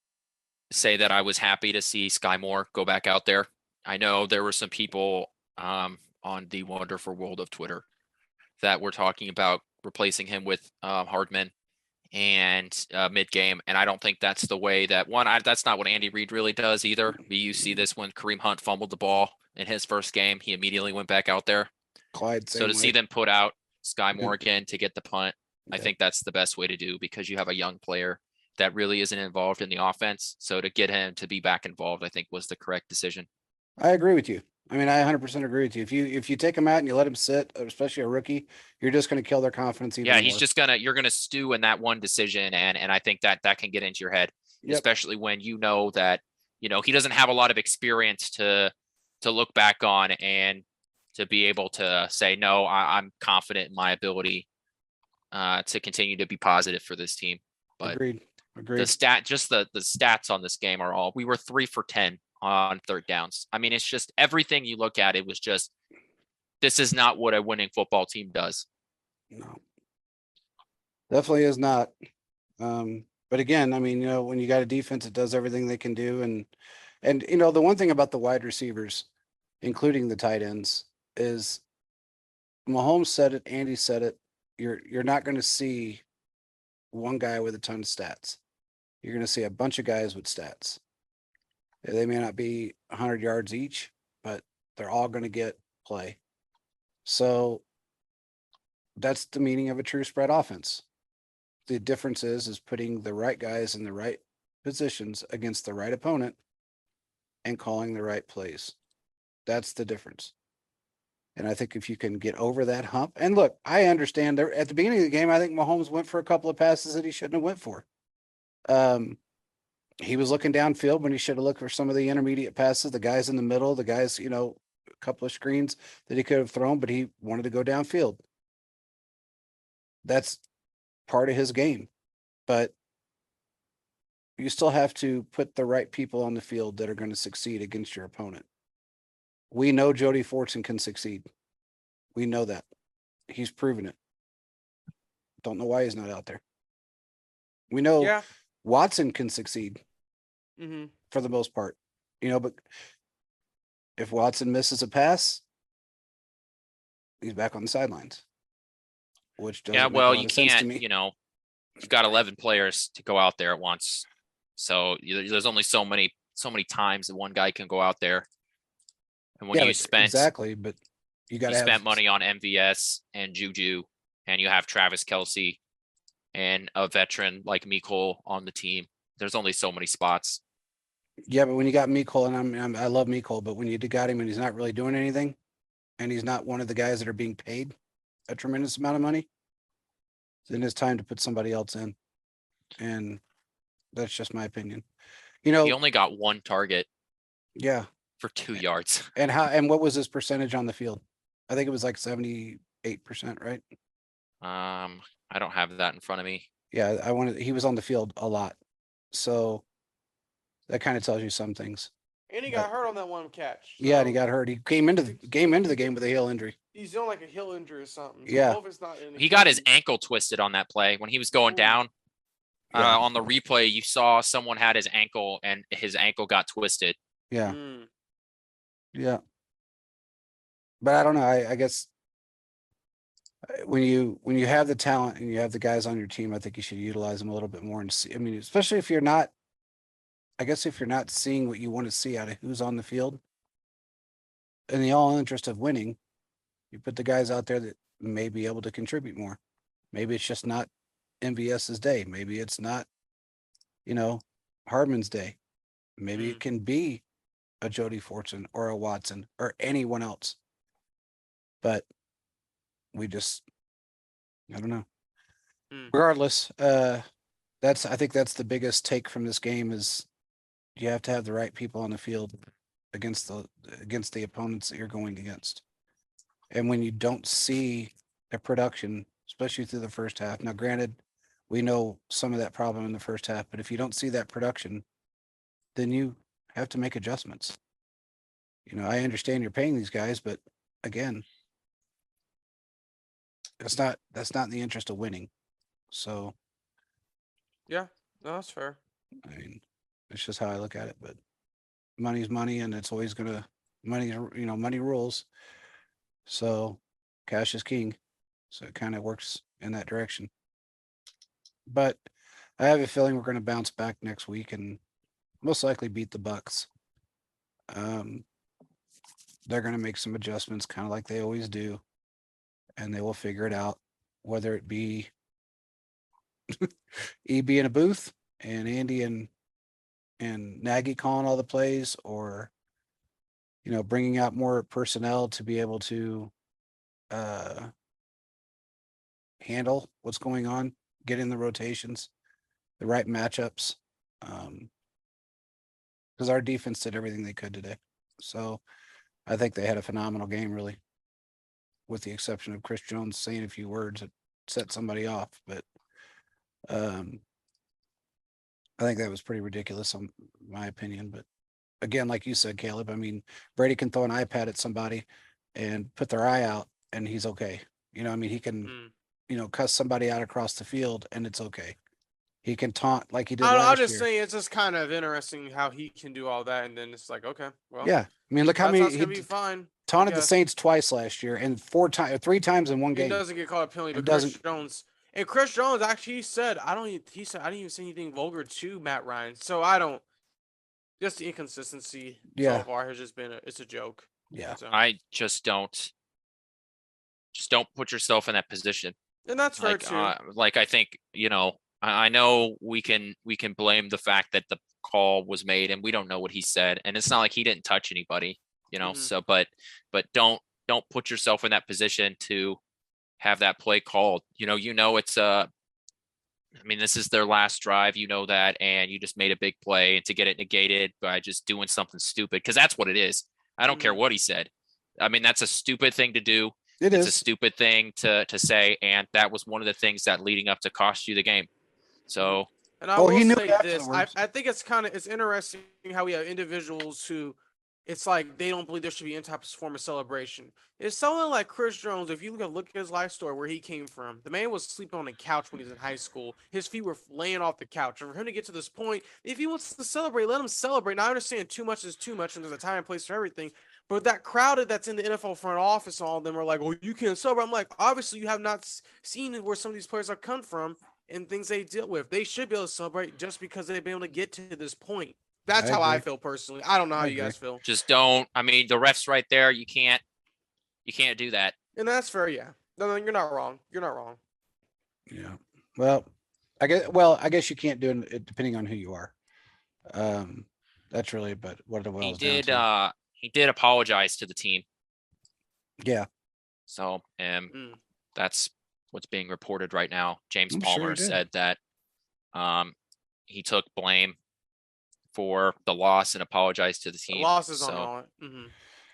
say that I was happy to see Sky Moore go back out there. I know there were some people on the wonderful world of Twitter that were talking about replacing him with Hardman and mid-game, and I don't think that's the way that that's not what Andy Reid really does either. You see this when Kareem Hunt fumbled the ball in his first game, he immediately went back out there. Clyde, so to see them put out Sky Moore again to get the punt, I think that's the best way to do, because you have a young player that really isn't involved in the offense. So to get him to be back involved, I think was the correct decision. I agree with you. I mean, I 100% agree with you. If you take him out and you let him sit, especially a rookie, you're just going to kill their confidence. Even Yeah, he's more. just you're gonna stew in that one decision, and I think that can get into your head, especially when you know that, you know, he doesn't have a lot of experience to look back on and to be able to say, no, I'm confident in my ability to continue to be positive for this team. But Agreed. the stats on this game are we were 3 for 10 on third downs. I mean, it's just everything you look at, it was just, this is not what a winning football team does. No, definitely is not. But again, I mean, you know, when you got a defense that does everything they can do, and you know, the one thing about the wide receivers, including the tight ends, is Mahomes said it, Andy said it. You're not going to see one guy with a ton of stats. You're going to see a bunch of guys with stats. They may not be 100 yards each, but they're all going to get play. So that's the meaning of a true spread offense. The difference is putting the right guys in the right positions against the right opponent and calling the right plays. That's the difference. And I think if you can get over that hump, and look, I understand there at the beginning of the game, I think Mahomes went for a couple of passes that he shouldn't have went for. He was looking downfield when he should have looked for some of the intermediate passes, the guys in the middle, the guys, a couple of screens that he could have thrown, but he wanted to go downfield. That's part of his game, but you still have to put the right people on the field that are going to succeed against your opponent. We know Jody Fortson can succeed. We know that. He's proven it. Don't know why he's not out there. We know Yeah. Watson can succeed Mm-hmm. for the most part, but if Watson misses a pass, he's back on the sidelines, which doesn't Yeah, make a well, lot you of sense to can't, me. you've got 11 players to go out there at once. So there's only so many times that one guy can go out there. And when Yeah, you but spent exactly, but you got you to have spent money on MVS and Juju, and you have Travis Kelsey and a veteran like Mecole on the team. There's only so many spots. Yeah, but when you got Mecole, and I love Mecole, but when you got him and he's not really doing anything, and he's not one of the guys that are being paid a tremendous amount of money, then it's time to put somebody else in. And that's just my opinion. He only got one target Yeah. for 2 yards. And what was his percentage on the field? I think it was like 78%, right? I don't have that in front of me. Yeah, he was on the field a lot. So that kind of tells you some things. And he got hurt on that one catch. Yeah, and he so got hurt. He came into the game with a heel injury. He's doing like a heel injury or something. So Yeah. hope it's not in He got his Achilles. ankle twisted on that play when he was going Ooh. down. Yeah. On the replay, you saw someone had his ankle and his ankle got twisted. Yeah. Mm. Yeah. But I don't know. I guess when you have the talent and you have the guys on your team, I think you should utilize them a little bit more and see. I mean, especially if you're not, I guess if you're not seeing what you want to see out of who's on the field, in the all interest of winning, you put the guys out there that may be able to contribute more. Maybe it's just not MVS's day. Maybe it's not, Hardman's day. Maybe it can be a Jody Fortson or a Watson or anyone else. But I don't know. Regardless, I think that's the biggest take from this game is you have to have the right people on the field against the opponents that you're going against. And when you don't see a production, especially through the first half. Now, granted, we know some of that problem in the first half, but if you don't see that production, then you have to make adjustments. I understand you're paying these guys, but again, that's not in the interest of winning. So, Yeah, no, that's fair. I mean, it's just how I look at it, but money's money and it's always money rules. So cash is king. So it kind of works in that direction. But I have a feeling we're going to bounce back next week and most likely beat the Bucks. They're going to make some adjustments kind of like they always do. And they will figure it out, whether it be EB in a booth and Andy and Nagy calling all the plays, or bringing out more personnel to be able to handle what's going on, get in the rotations, the right matchups. Because our defense did everything they could today. So I think they had a phenomenal game, really, with the exception of Chris Jones saying a few words that set somebody off. But I think that was pretty ridiculous, in my opinion. But again, like you said, Caleb, I mean, Brady can throw an iPad at somebody and put their eye out and he's okay. He can, cuss somebody out across the field and it's okay. He can taunt like he did I'm last just year. saying it's just kind of interesting how he can do all that, and then it's like, okay, well, Yeah. I mean, look how that's many gonna be he fine. taunted the guess. Saints twice last year and 3 times in one He game. doesn't get called a penalty, It but Chris doesn't- Jones and Chris Jones actually said, I didn't even say anything vulgar to Matt Ryan. So I don't. Just the inconsistency Yeah. so far has just been it's a joke. Yeah. So, I just don't put yourself in that position. and that's fair too. I think, I know we can blame the fact that the call was made and we don't know what he said. And it's not like he didn't touch anybody, so, but don't put yourself in that position to have that play called. It's I mean, this is their last drive, you know that, and you just made a big play, and to get it negated by just doing something stupid, because that's what it is. I don't care Mhm. what he said. I mean, that's a stupid thing to do. It It's a is. stupid thing to say, and that was one of the things that leading up to cost you the game. So And I Oh, he will knew say it this: afterwards. I think it's interesting how we have individuals who, it's like they don't believe there should be any type of form of celebration. It's someone like Chris Jones. If you look at his life story, where he came from, the man was sleeping on a couch when he was in high school. His feet were laying off the couch. And for him to get to this point, if he wants to celebrate, let him celebrate. Now I understand too much is too much, and there's a time and place for everything. But that crowded that's in the NFL front office, all of them are like, "Oh, you can't celebrate." I'm like, obviously, you have not seen where some of these players are come from and things they deal with. They should be able to celebrate just because they've been able to get to this point. That's I how I agree. feel personally. I don't know how I you agree. guys feel. just don't. I mean, the ref's right there. You can't do that. And that's fair, yeah. No, you're not wrong. You're not wrong. Yeah. Well, I guess you can't do it depending on who you are. Um, that's really, but what it He boils down did. to. He did apologize to the team. Yeah, So, Mm. that's what's being reported right now. James I'm sure he Palmer did. said that he took blame for the loss and apologized to the The team. loss is on So all.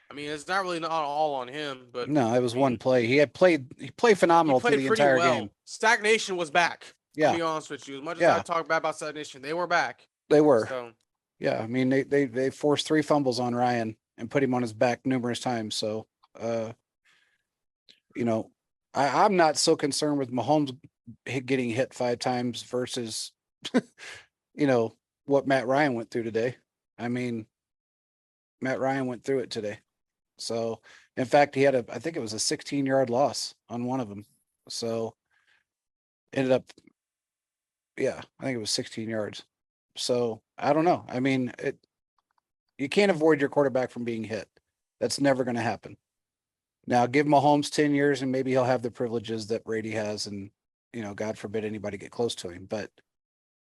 I mean, it's not really not all on him, but no, it was I one mean, play. He played he phenomenal through played the pretty entire game. well. Stagnation was back. I'll Yeah, be honest with you. As much as I yeah, talk bad about Stagnation, they were back. they were. So Yeah, I mean they forced 3 fumbles on Ryan and put him on his back numerous times. So uh, you know, I'm not so concerned with Mahomes getting hit 5 times versus you know what Matt Ryan went through today. I mean, Matt Ryan went through it today. So, in fact, he had I think it was a 16-yard loss on one of them. So, ended up, yeah, I think it was 16 yards. So, I don't know. I mean, you can't avoid your quarterback from being hit. That's never going to happen. Now, give Mahomes 10 years and maybe he'll have the privileges that Brady has. And, God forbid anybody get close to him. But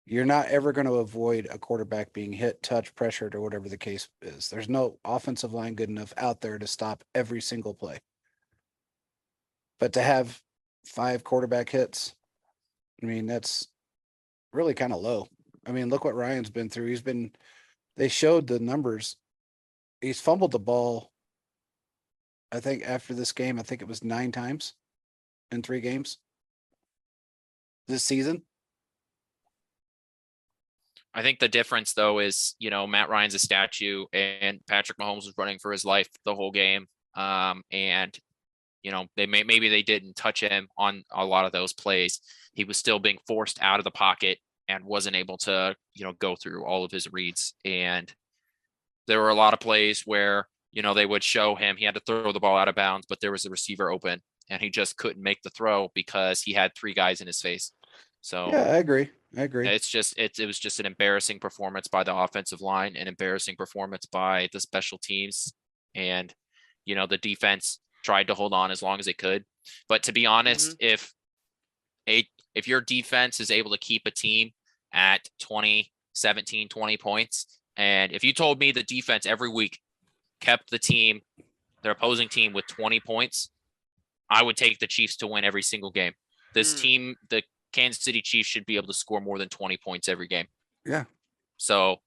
you're not ever going to avoid a quarterback being hit, touched, pressured, or whatever the case is. There's no offensive line good enough out there to stop every single play. But to have 5 quarterback hits, I mean, that's really kind of low. I mean, look what Ryan's been through. They showed the numbers. He's fumbled the ball, I think, after this game, I think it was 9 times in 3 games this season. I think the difference though is, Matt Ryan's a statue and Patrick Mahomes was running for his life the whole game. And maybe they didn't touch him on a lot of those plays. He was still being forced out of the pocket and wasn't able to, go through all of his reads. And there were a lot of plays where, they would show him he had to throw the ball out of bounds, but there was a receiver open and he just couldn't make the throw because he had 3 guys in his face. So Yeah, I agree. it was just an embarrassing performance by the offensive line, an embarrassing performance by the special teams, and the defense tried to hold on as long as it could. But to be honest, if your defense is able to keep a team at 20, 17, 20 points, and if you told me the defense every week kept their opposing team with 20 points, I would take the Chiefs to win every single game. This team, the Kansas City Chiefs, should be able to score more than 20 points every game. Yeah. So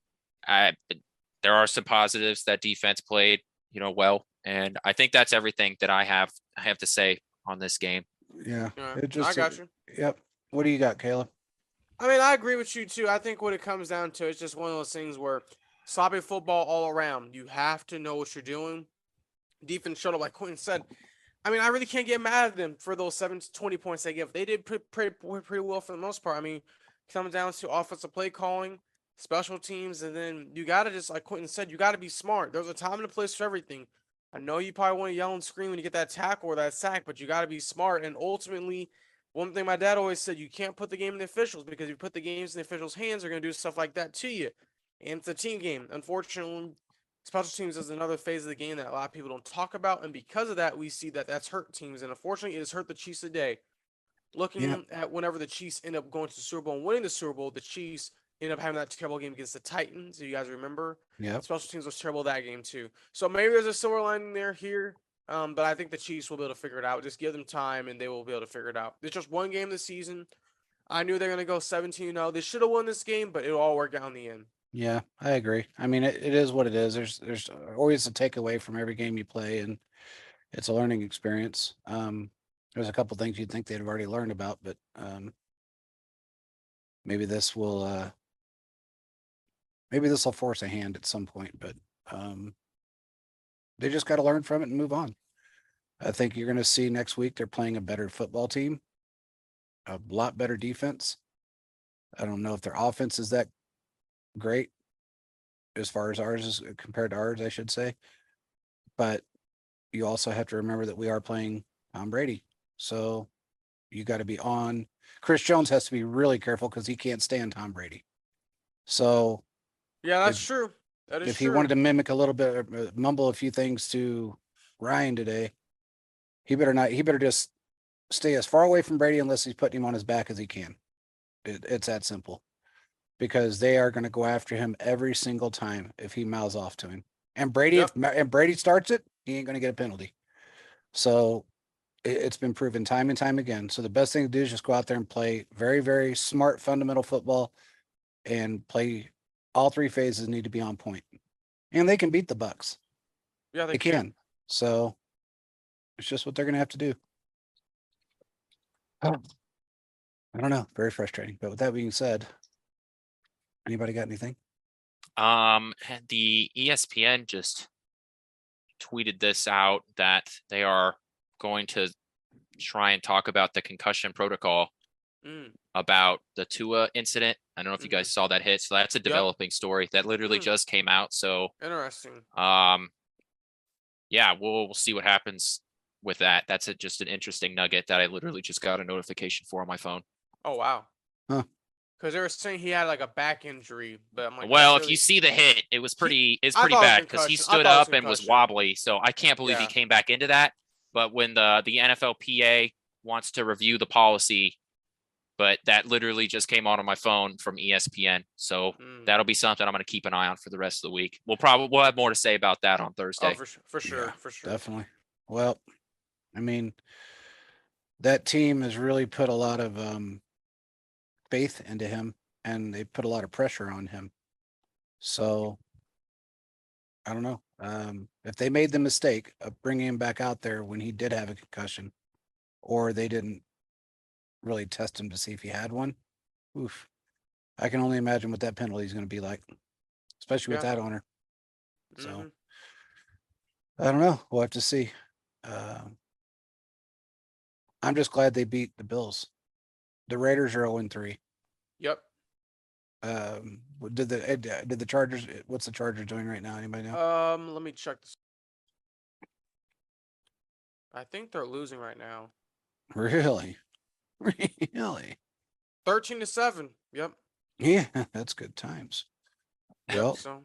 there are some positives that defense played, well. And I think that's everything that I have to say on this game. Yeah. I got you. Yep. What do you got, Caleb? I mean, I agree with you too. I think what it comes down to is just one of those things where sloppy football all around. You have to know what you're doing. Defense showed up, like Quentin said. I mean, I really can't get mad at them for those 7 to 20 points they give. They did pretty well for the most part. I mean, it comes down to offensive play calling, special teams, and then you got to just, like Quentin said, you got to be smart. There's a time and a place for everything. I know you probably want to yell and scream when you get that tackle or that sack, but you got to be smart. And ultimately, one thing my dad always said, you can't put the game in the officials, because if you put the games in the officials' hands, they're going to do stuff like that to you. And it's a team game. Unfortunately, special teams is another phase of the game that a lot of people don't talk about, and because of that, we see that that's hurt teams, and unfortunately, it has hurt the Chiefs today. Looking at whenever the Chiefs end up going to the Super Bowl and winning the Super Bowl, the Chiefs end up having that terrible game against the Titans. Do you guys remember? Yeah. Special teams was terrible that game too. So maybe there's a silver lining there here, but I think the Chiefs will be able to figure it out. Just give them time, and they will be able to figure it out. It's just one game this season. I knew they're gonna go 17-0. They should have won this game, but it'll all work out in the end. Yeah, I agree. I mean, it is what it is. There's always a takeaway from every game you play, and it's a learning experience. There's a couple things you'd think they'd have already learned about, but maybe this will force a hand at some point, but they just got to learn from it and move on. I think you're going to see next week they're playing a better football team, a lot better defense. I don't know if their offense is that great as far as ours is compared to ours, I should say. But you also have to remember that we are playing Tom Brady. So you got to be on. Chris Jones has to be really careful because he can't stand Tom Brady. So Yeah, that's If- true. That is if he true. wanted to mimic a little bit, mumble a few things to Ryan today, he better just stay as far away from Brady unless he's putting him on his back as he can. It's that simple. Because they are going to go after him every single time if he mouths off to him. And Brady, Yep. if Brady starts it, he ain't going to get a penalty. So it's been proven time and time again. So the best thing to do is just go out there and play very, very smart fundamental football and play. All three phases need to be on point. And they can beat the Bucks. Yeah, They can. So it's just what they're going to have to do. Oh, I don't know. Very frustrating. But with that being said, anybody got anything? The ESPN just tweeted this out that they are going to try and talk about the concussion protocol Mm. about the Tua incident. I don't know if you guys saw that hit. So that's a developing story that literally Mm. just came out. So Interesting. yeah, we'll see what happens with that. That's just an interesting nugget that I literally just got a notification for on my phone. Oh wow. Huh. Because they were saying he had like a back injury, but I'm like, Well, that's if you really- see the hit, it was pretty I pretty thought it was bad because he concussion. I stood thought it was up and was concussion. wobbly. So I can't believe he Yeah. came back into that. But when the NFLPA wants to review the policy, but that literally just came out on my phone from ESPN. So Mm. that'll be something I'm going to keep an eye on for the rest of the week. We'll have more to say about that on Thursday. Oh, for sure, Yeah, for sure. Definitely. Well, I mean, that team has really put a lot of faith into him and they put a lot of pressure on him. So I don't know. If they made the mistake of bringing him back out there when he did have a concussion, or they didn't really test him to see if he had one, oof, I can only imagine what that penalty is going to be like, especially with Yeah. that owner. So Mhm. I don't know. We'll have to see. I'm just glad they beat the Bills. The Raiders are 0-3. Yep. Did the Chargers? What's the Chargers doing right now? Anybody know? Let me check this. I think they're losing right now. Really, really? 13-7. Yep. Yeah, that's good times. Well, So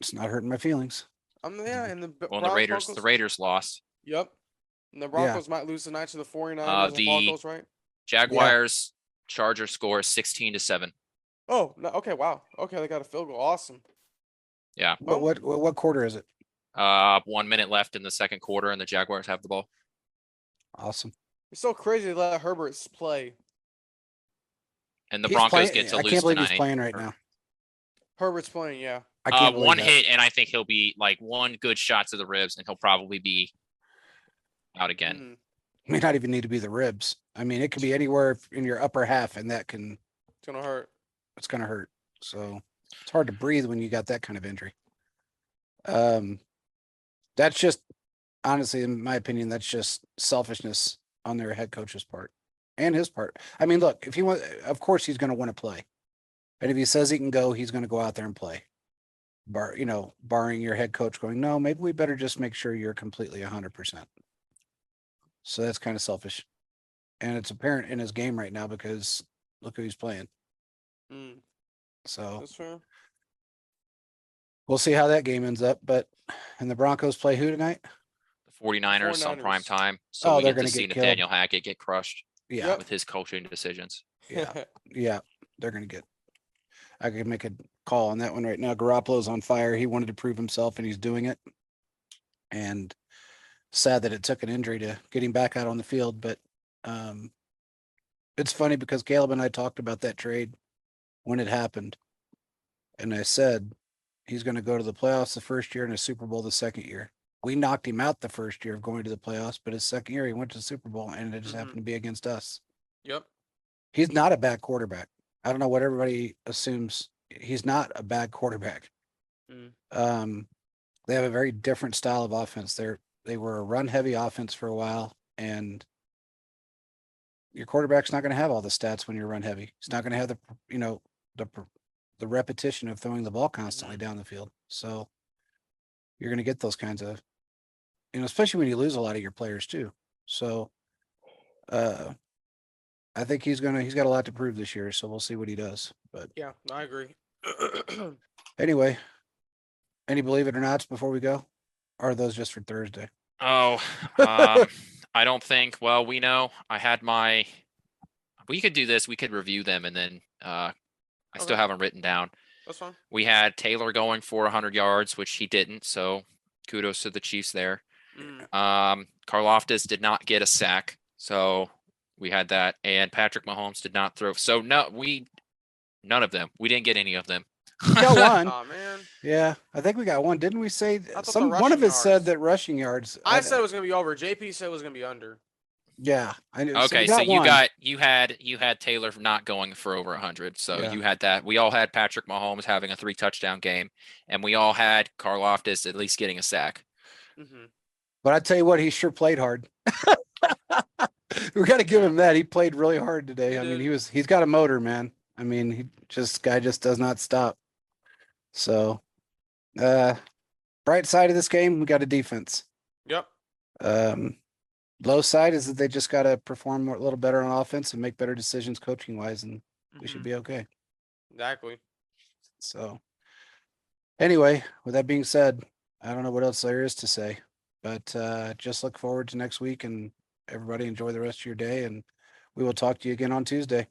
it's not hurting my feelings. yeah, and the Well, Broncos, the Raiders lost. Yep. And the Broncos might lose tonight to the 49ers and the- Broncos, right? Jaguars Charger score is 16-7. Oh, no, okay, wow. Okay, they got a field goal. Awesome. Yeah. But Well, what quarter is it? 1 minute left in the second quarter, and the Jaguars have the ball. Awesome. it's so crazy to let Herbert play. And the He's Broncos playing- get to I lose can't believe tonight. he's playing right or- now. Herbert's playing, yeah. I can't believe One that. hit, and I think he'll be like one good shot to the ribs, and he'll probably be out again. Mhm. May not even need to be the ribs. I mean, it could be anywhere in your upper half, and that can It's gonna hurt. it's gonna hurt. So it's hard to breathe when you got that kind of injury. That's just honestly, in my opinion, that's just selfishness on their head coach's part and his part. I mean, look, if he want, of course he's gonna want to play. And if he says he can go, he's gonna go out there and play. Barring your head coach going, no, maybe we better just make sure you're completely 100%. So that's kind of selfish. And it's apparent in his game right now because look who he's playing. Mm, So that's fair. we'll see how that game ends up. But and the Broncos play who tonight? The 49ers on prime 49ers. time. So Oh, we they're get to gonna see get killed. Nathaniel Hackett get crushed Yeah, Yep. with his coaching decisions. yeah, yeah. They're gonna get. I could make a call on that one right now. Garoppolo's on fire. He wanted to prove himself, and he's doing it. And sad that it took an injury to get him back out on the field, but it's funny because Caleb and I talked about that trade when it happened. And I said, he's going to go to the playoffs the first year and a Super Bowl the second year. We knocked him out the first year of going to the playoffs, but his second year he went to the Super Bowl and it just happened to be against us. Yep. He's not a bad quarterback. I don't know what everybody assumes. He's not a bad quarterback. They have a very different style of offense. They were a run heavy offense for a while, and your quarterback's not going to have all the stats when you're run heavy. He's not going to have the repetition of throwing the ball constantly down the field. So you're going to get those kinds of, especially when you lose a lot of your players too. So, I think he's got a lot to prove this year. So we'll see what he does. But Yeah, I agree. anyway, any believe it or nots before we go? Or are those just for Thursday? Oh, I don't think. Well, we know I had my. We could do this. We could review them, and then I still Okay. have them written down. That's fine. We had Taylor going for 100 yards, which he didn't. So kudos to the Chiefs there. Karlaftis did not get a sack, so we had that, and Patrick Mahomes did not throw. So none of them. We didn't get any of them. We got one. Oh man, Yeah, I think we got one. Didn't we say thought the one of rushing us said yards- that rushing yards? I said it was gonna be over. JP said it was gonna be under. Yeah, I knew. Okay, we so one. you had Taylor not going for over 100. So Yeah. you had that. We all had Patrick Mahomes having a 3-touchdown game, and we all had Karlaftis at least getting a sack. But I tell you what, he sure played hard. We got to give him that. He played really hard today. He I mean, did. he's got a motor, man. I mean, guy just does not stop. So, bright side of this game, we got a defense. Yep. Low side is that they just got to perform a little better on offense and make better decisions coaching wise, and we should be okay. Exactly. So, anyway, with that being said, I don't know what else there is to say, but just look forward to next week, and everybody enjoy the rest of your day, and we will talk to you again on Tuesday.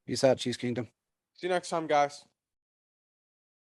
Peace out, Cheese Kingdom. See you next time, guys.